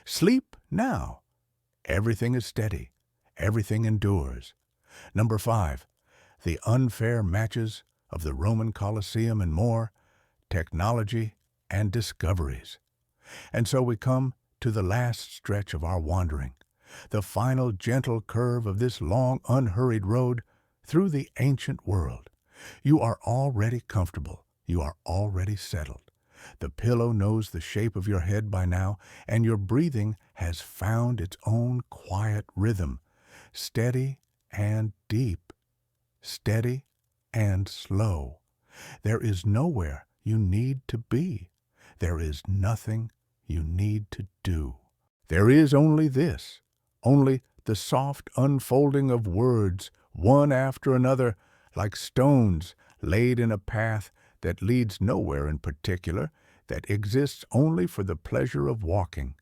Sleep now. Everything is steady. Everything endures. Number 5, the unfair matches of the Roman Colosseum and more, technology and discoveries. And so we come to the last stretch of our wandering, the final gentle curve of this long, unhurried road through the ancient world. You are already comfortable. You are already settled. The pillow knows the shape of your head by now, and your breathing has found its own quiet rhythm, steady and deep, steady and slow. There is nowhere you need to be. There is nothing you need to do. There is only this, only the soft unfolding of words, one after another, like stones laid in a path that leads nowhere in particular, that exists only for the pleasure of walking.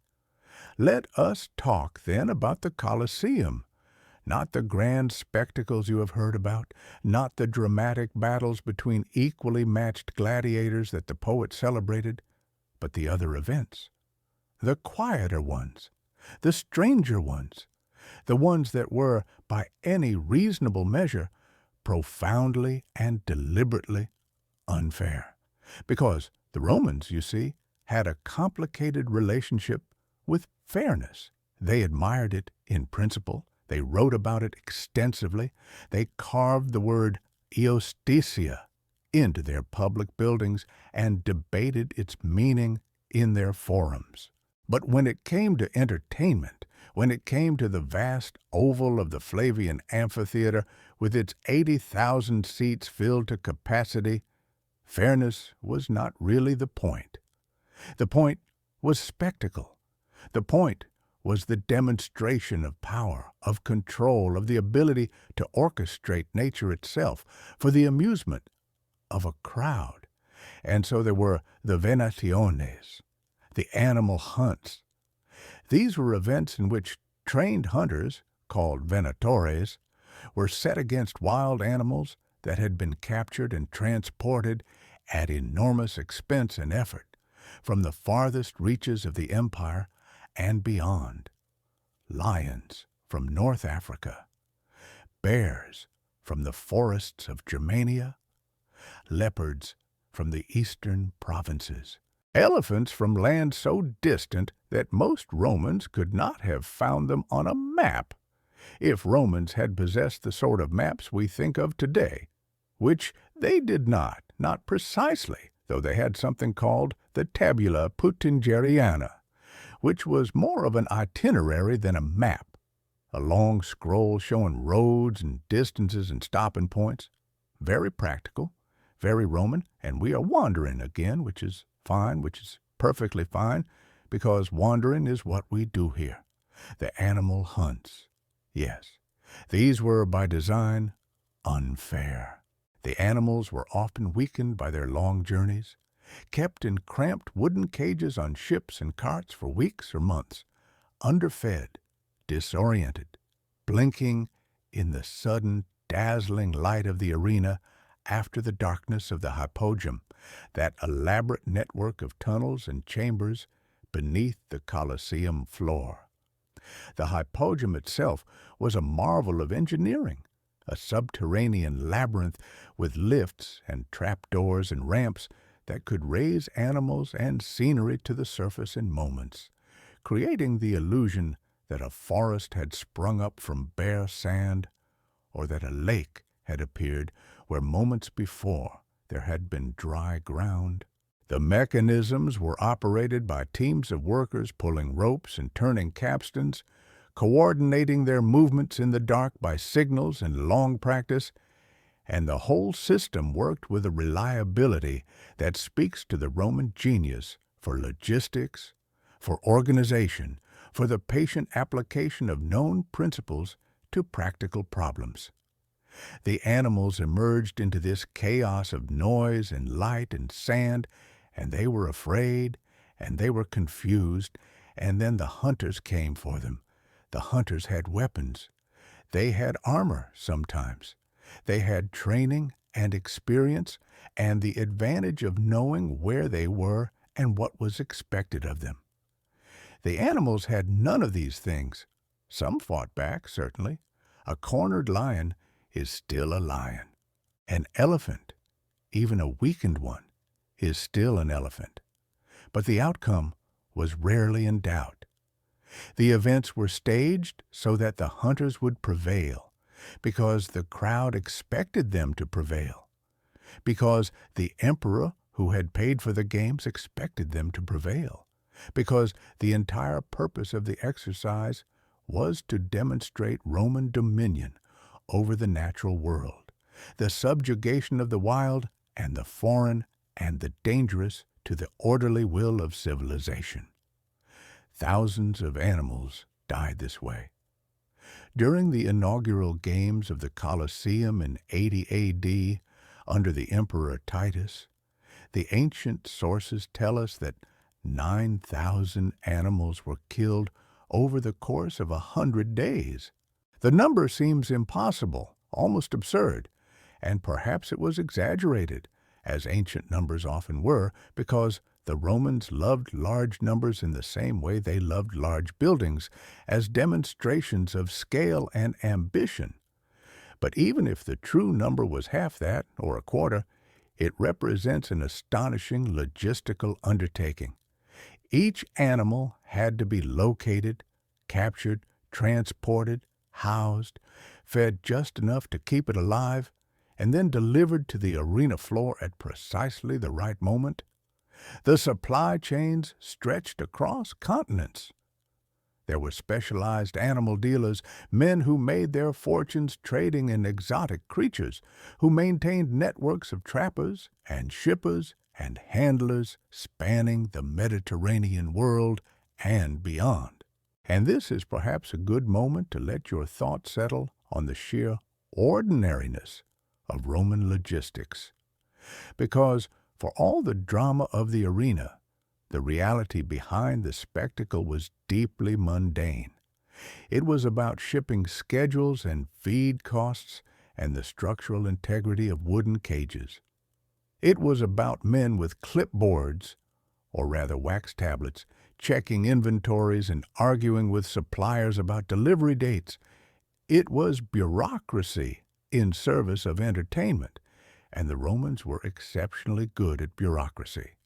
Let us talk, then, about the Colosseum, not the grand spectacles you have heard about, not the dramatic battles between equally matched gladiators that the poet celebrated, but the other events, the quieter ones, the stranger ones, the ones that were, by any reasonable measure, profoundly and deliberately unfair. Because the Romans, you see, had a complicated relationship with fairness. They admired it in principle. They wrote about it extensively. They carved the word iustitia into their public buildings and debated its meaning in their forums. But when it came to entertainment, when it came to the vast oval of the Flavian amphitheater with its 80,000 seats filled to capacity, fairness was not really the point. The point was spectacle. The point was the demonstration of power, of control, of the ability to orchestrate nature itself for the amusement of a crowd. And so there were the venationes, the animal hunts. These were events in which trained hunters, called venatores, were set against wild animals that had been captured and transported at enormous expense and effort from the farthest reaches of the empire and beyond. Lions from North Africa, bears from the forests of Germania, leopards from the eastern provinces, elephants from lands so distant that most Romans could not have found them on a map, if Romans had possessed the sort of maps we think of today, which they did not precisely, though they had something called the Tabula Peutingeriana, which was more of an itinerary than a map, a long scroll showing roads and distances and stopping points. Very practical, very Roman, and we are wandering again, which is fine, which is perfectly fine, because wandering is what we do here. The animal hunts. Yes, these were by design unfair. The animals were often weakened by their long journeys, kept in cramped wooden cages on ships and carts for weeks or months, underfed, disoriented, blinking in the sudden, dazzling light of the arena after the darkness of the hypogeum, that elaborate network of tunnels and chambers beneath the Colosseum floor. The hypogeum itself was a marvel of engineering, a subterranean labyrinth with lifts and trapdoors and ramps that could raise animals and scenery to the surface in moments, creating the illusion that a forest had sprung up from bare sand, or that a lake had appeared where moments before there had been dry ground. The mechanisms were operated by teams of workers pulling ropes and turning capstans, coordinating their movements in the dark by signals and long practice, and the whole system worked with a reliability that speaks to the Roman genius for logistics, for organization, for the patient application of known principles to practical problems. The animals emerged into this chaos of noise and light and sand, and they were afraid, and they were confused, and then the hunters came for them. The hunters had weapons. They had armor sometimes. They had training and experience and the advantage of knowing where they were and what was expected of them. The animals had none of these things. Some fought back, certainly. A cornered lion is still a lion. An elephant, even a weakened one, is still an elephant. But the outcome was rarely in doubt. The events were staged so that the hunters would prevail, because the crowd expected them to prevail, because the emperor who had paid for the games expected them to prevail, because the entire purpose of the exercise was to demonstrate Roman dominion over the natural world, the subjugation of the wild and the foreign and the dangerous to the orderly will of civilization. Thousands of animals died this way. During the inaugural games of the Colosseum in 80 A.D., under the Emperor Titus, the ancient sources tell us that 9,000 animals were killed over the course of 100 days. The number seems impossible, almost absurd, and perhaps it was exaggerated, as ancient numbers often were, because the Romans loved large numbers in the same way they loved large buildings, as demonstrations of scale and ambition. But even if the true number was half that, or a quarter, it represents an astonishing logistical undertaking. Each animal had to be located, captured, transported, housed, fed just enough to keep it alive, and then delivered to the arena floor at precisely the right moment. The supply chains stretched across continents. There were specialized animal dealers, men who made their fortunes trading in exotic creatures, who maintained networks of trappers and shippers and handlers spanning the Mediterranean world and beyond. And this is perhaps a good moment to let your thoughts settle on the sheer ordinariness of Roman logistics. Because for all the drama of the arena, the reality behind the spectacle was deeply mundane. It was about shipping schedules and feed costs and the structural integrity of wooden cages. It was about men with clipboards, or rather wax tablets, checking inventories and arguing with suppliers about delivery dates. It was bureaucracy in service of entertainment, and the Romans were exceptionally good at bureaucracy.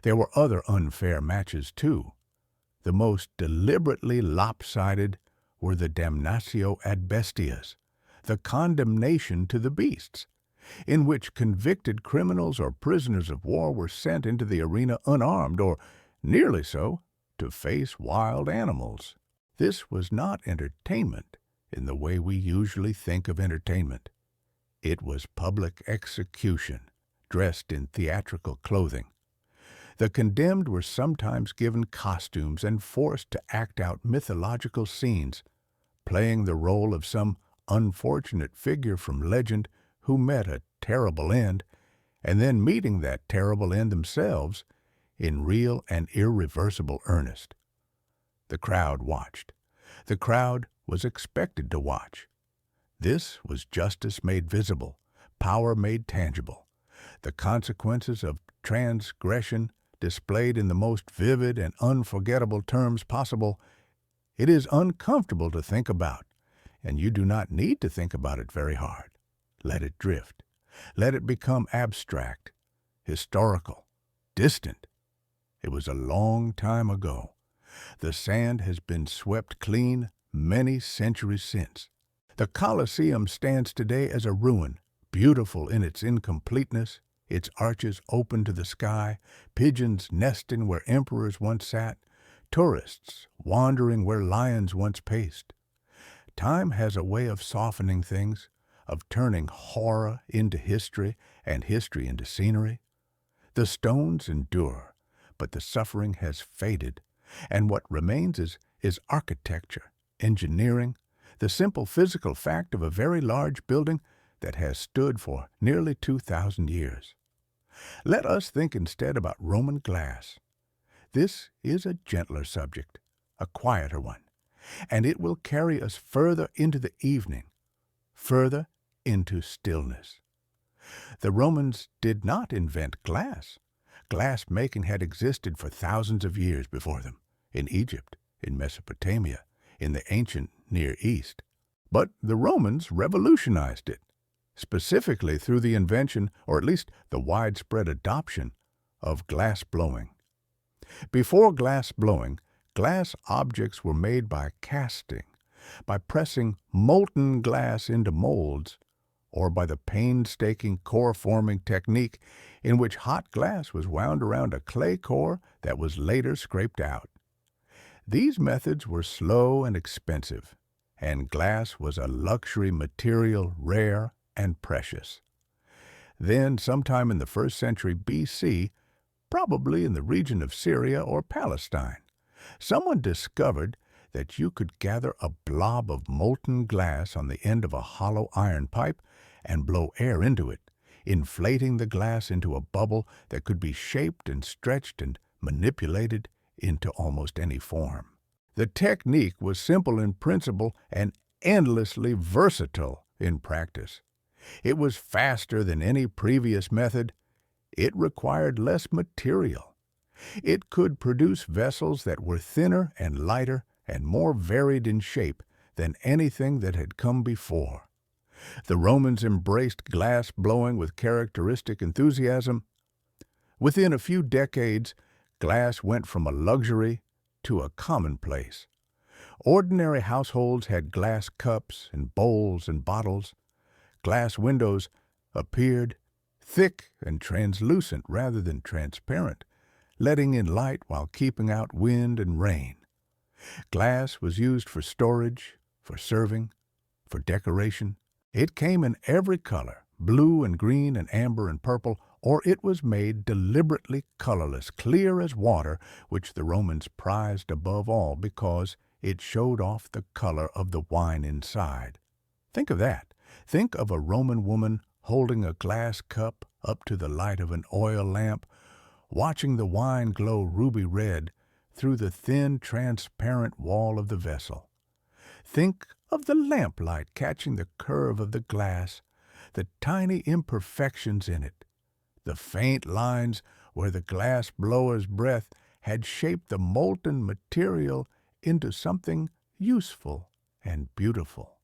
There were other unfair matches, too. The most deliberately lopsided were the damnatio ad bestias, the condemnation to the beasts, in which convicted criminals or prisoners of war were sent into the arena unarmed, or nearly so, to face wild animals. This was not entertainment in the way we usually think of entertainment. It was public execution, dressed in theatrical clothing. The condemned were sometimes given costumes and forced to act out mythological scenes, playing the role of some unfortunate figure from legend who met a terrible end, and then meeting that terrible end themselves in real and irreversible earnest. The crowd watched. The crowd was expected to watch. This was justice made visible, power made tangible, the consequences of transgression displayed in the most vivid and unforgettable terms possible. It is uncomfortable to think about, and you do not need to think about it very hard. Let it drift. Let it become abstract, historical, distant. It was a long time ago. The sand has been swept clean many centuries since. The Colosseum stands today as a ruin, beautiful in its incompleteness, its arches open to the sky, pigeons nesting where emperors once sat, tourists wandering where lions once paced. Time has a way of softening things, of turning horror into history and history into scenery. The stones endure, but the suffering has faded, and what remains is architecture, engineering, the simple physical fact of a very large building that has stood for nearly 2,000 years. Let us think instead about Roman glass. This is a gentler subject, a quieter one, and it will carry us further into the evening, further into stillness. The Romans did not invent glass. Glass making had existed for thousands of years before them, in Egypt, in Mesopotamia, in the ancient Near East. But the Romans revolutionized it, specifically through the invention, or at least the widespread adoption, of glass blowing. Before glass blowing, glass objects were made by casting, by pressing molten glass into molds, or by the painstaking core-forming technique in which hot glass was wound around a clay core that was later scraped out. These methods were slow and expensive, and glass was a luxury material, rare and precious. Then, sometime in the 1st century B.C., probably in the region of Syria or Palestine, someone discovered that you could gather a blob of molten glass on the end of a hollow iron pipe and blow air into it, inflating the glass into a bubble that could be shaped and stretched and manipulated into almost any form. The technique was simple in principle and endlessly versatile in practice. It was faster than any previous method. It required less material. It could produce vessels that were thinner and lighter and more varied in shape than anything that had come before. The Romans embraced glass blowing with characteristic enthusiasm. Within a few decades, glass went from a luxury to a commonplace. Ordinary households had glass cups and bowls and bottles. Glass windows appeared thick and translucent rather than transparent, letting in light while keeping out wind and rain. Glass was used for storage, for serving, for decoration. It came in every color, blue and green and amber and purple, or it was made deliberately colorless, clear as water, which the Romans prized above all because it showed off the color of the wine inside. Think of that. Think of a Roman woman holding a glass cup up to the light of an oil lamp, watching the wine glow ruby red through the thin, transparent wall of the vessel. Think of the lamplight catching the curve of the glass, the tiny imperfections in it, the faint lines where the glass blower's breath had shaped the molten material into something useful and beautiful.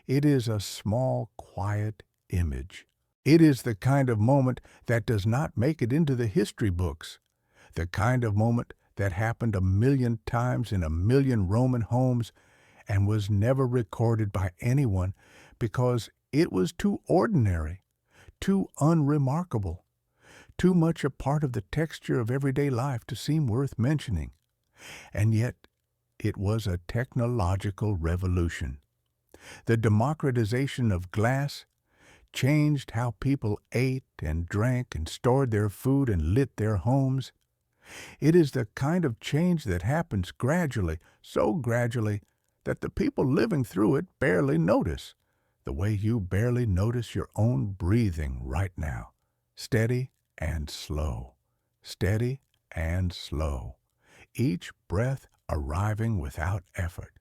It is a small, quiet image. It is the kind of moment that does not make it into the history books, the kind of moment that happened 1,000,000 times in 1,000,000 Roman homes and was never recorded by anyone because it was too ordinary, too unremarkable, too much a part of the texture of everyday life to seem worth mentioning. And yet, it was a technological revolution. The democratization of glass changed how people ate and drank and stored their food and lit their homes. It is the kind of change that happens gradually, so gradually that the people living through it barely notice, the way you barely notice your own breathing right now. Steady and slow, steady and slow. Each breath arriving without effort,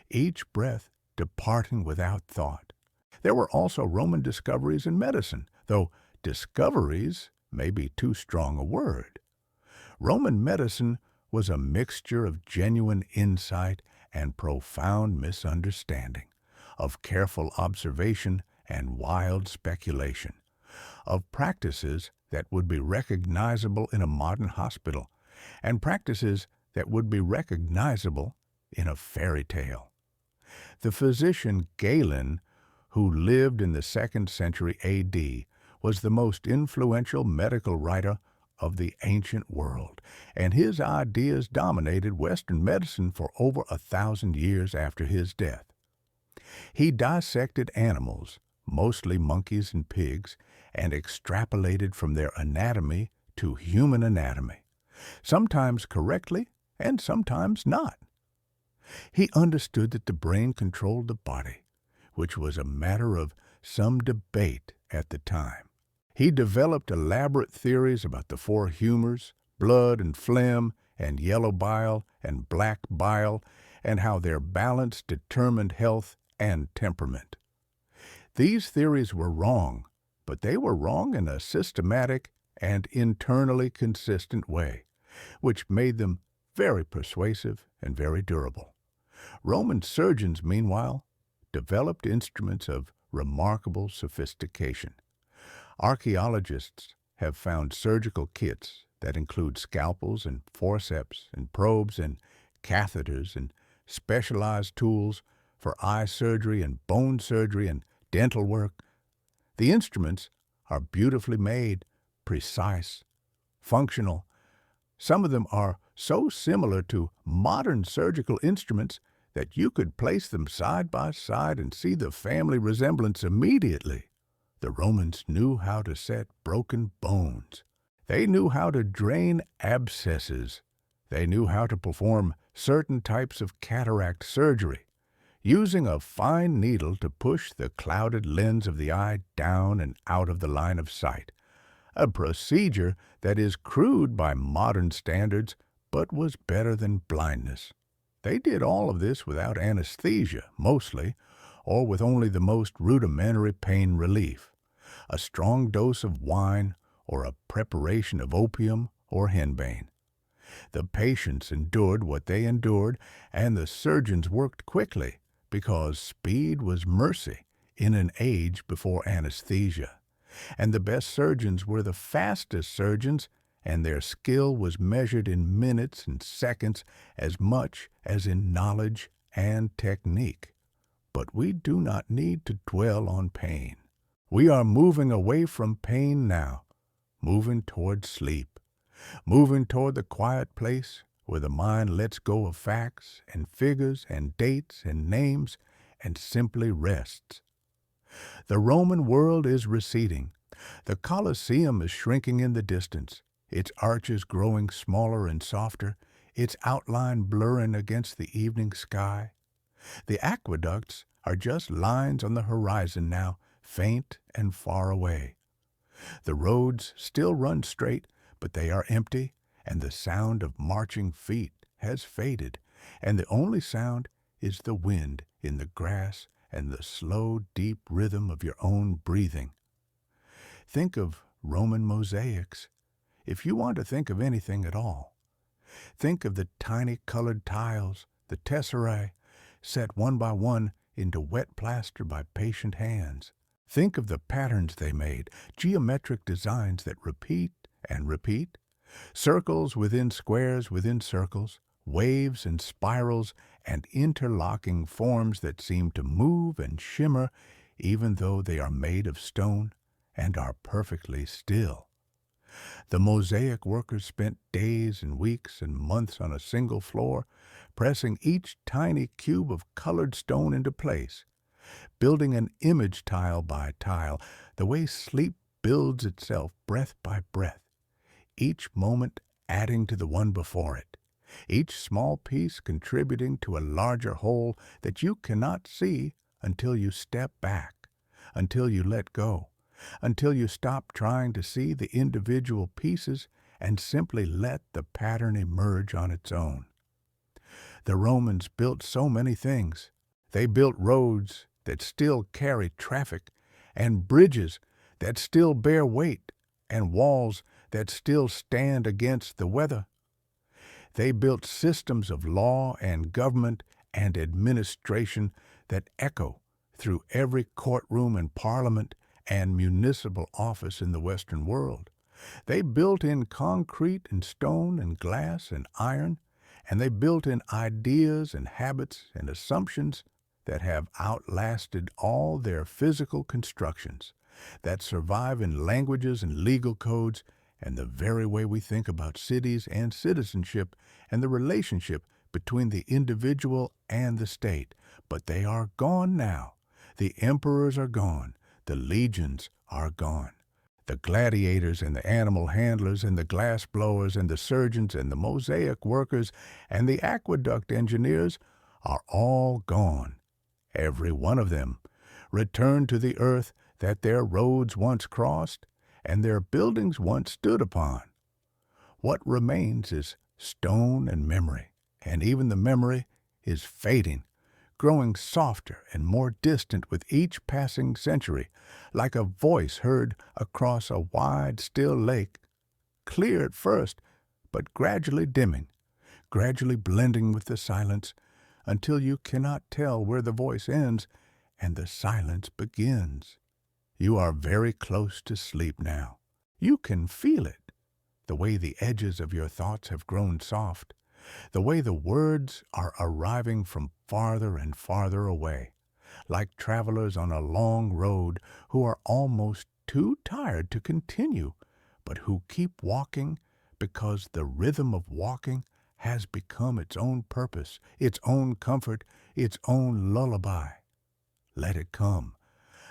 each breath departing without thought. There were also Roman discoveries in medicine, though discoveries may be too strong a word. Roman medicine was a mixture of genuine insight and profound misunderstanding, of careful observation and wild speculation, of practices that would be recognizable in a modern hospital, and practices that would be recognizable in a fairy tale. The physician Galen, who lived in the 2nd century A.D., was the most influential medical writer of the ancient world, and his ideas dominated Western medicine for over 1,000 years after his death. He dissected animals, mostly monkeys and pigs, and extrapolated from their anatomy to human anatomy, sometimes correctly and sometimes not. He understood that the brain controlled the body, which was a matter of some debate at the time. He developed elaborate theories about the 4 humors, blood and phlegm, and yellow bile and black bile, and how their balance determined health and temperament. These theories were wrong, but they were wrong in a systematic and internally consistent way, which made them very persuasive and very durable. Roman surgeons, meanwhile, developed instruments of remarkable sophistication. Archaeologists have found surgical kits that include scalpels and forceps and probes and catheters and specialized tools for eye surgery and bone surgery and dental work. The instruments are beautifully made, precise, functional. Some of them are so similar to modern surgical instruments that you could place them side by side and see the family resemblance immediately. The Romans knew how to set broken bones. They knew how to drain abscesses. They knew how to perform certain types of cataract surgery, using a fine needle to push the clouded lens of the eye down and out of the line of sight, a procedure that is crude by modern standards but was better than blindness. They did all of this without anesthesia, mostly, or with only the most rudimentary pain relief, a strong dose of wine, or a preparation of opium or henbane. The patients endured what they endured, and the surgeons worked quickly, because speed was mercy in an age before anesthesia, and the best surgeons were the fastest surgeons, and their skill was measured in minutes and seconds as much as in knowledge and technique. But we do not need to dwell on pain. We are moving away from pain now, moving toward sleep, moving toward the quiet place where the mind lets go of facts and figures and dates and names and simply rests. The Roman world is receding. The Colosseum is shrinking in the distance, its arches growing smaller and softer, its outline blurring against the evening sky. The aqueducts are just lines on the horizon now, faint and far away. The roads still run straight, but they are empty, and the sound of marching feet has faded, and the only sound is the wind in the grass and the slow, deep rhythm of your own breathing. Think of Roman mosaics, if you want to think of anything at all. Think of the tiny colored tiles, the tesserae, set one by one into wet plaster by patient hands. Think of the patterns they made, geometric designs that repeat and repeat, circles within squares within circles, waves and spirals and interlocking forms that seem to move and shimmer even though they are made of stone and are perfectly still. The mosaic workers spent days and weeks and months on a single floor, pressing each tiny cube of colored stone into place, building an image tile by tile, the way sleep builds itself breath by breath, each moment adding to the one before it, each small piece contributing to a larger whole that you cannot see until you step back, until you let go, until you stop trying to see the individual pieces and simply let the pattern emerge on its own. The Romans built so many things. They built roads that still carry traffic, and bridges that still bear weight, and walls that still stand against the weather. They built systems of law and government and administration that echo through every courtroom and parliament and municipal office in the Western world. They built in concrete and stone and glass and iron, and they built in ideas and habits and assumptions that have outlasted all their physical constructions, that survive in languages and legal codes and the very way we think about cities and citizenship and the relationship between the individual and the state. But they are gone now. The emperors are gone. The legions are gone. The gladiators and the animal handlers and the glass blowers and the surgeons and the mosaic workers and the aqueduct engineers are all gone. Every one of them returned to the earth that their roads once crossed and their buildings once stood upon. What remains is stone and memory, and even the memory is fading, growing softer and more distant with each passing century, like a voice heard across a wide, still lake, clear at first, but gradually dimming, gradually blending with the silence, until you cannot tell where the voice ends and the silence begins. You are very close to sleep now. You can feel it, the way the edges of your thoughts have grown soft, the way the words are arriving from farther and farther away, like travelers on a long road who are almost too tired to continue, but who keep walking because the rhythm of walking has become its own purpose, its own comfort, its own lullaby. Let it come.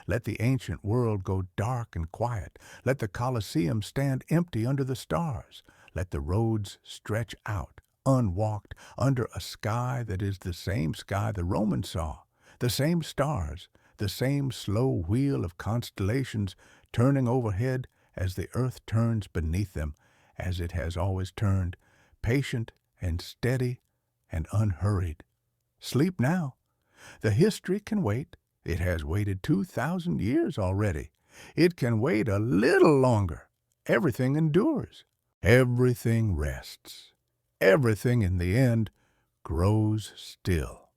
Let the ancient world go dark and quiet. Let the Colosseum stand empty under the stars. Let the roads stretch out, unwalked, under a sky that is the same sky the Romans saw, the same stars, the same slow wheel of constellations turning overhead as the earth turns beneath them, as it has always turned, patient and steady and unhurried. Sleep now. The history can wait. It has waited 2,000 years already. It can wait a little longer. Everything endures. Everything rests. Everything in the end grows still.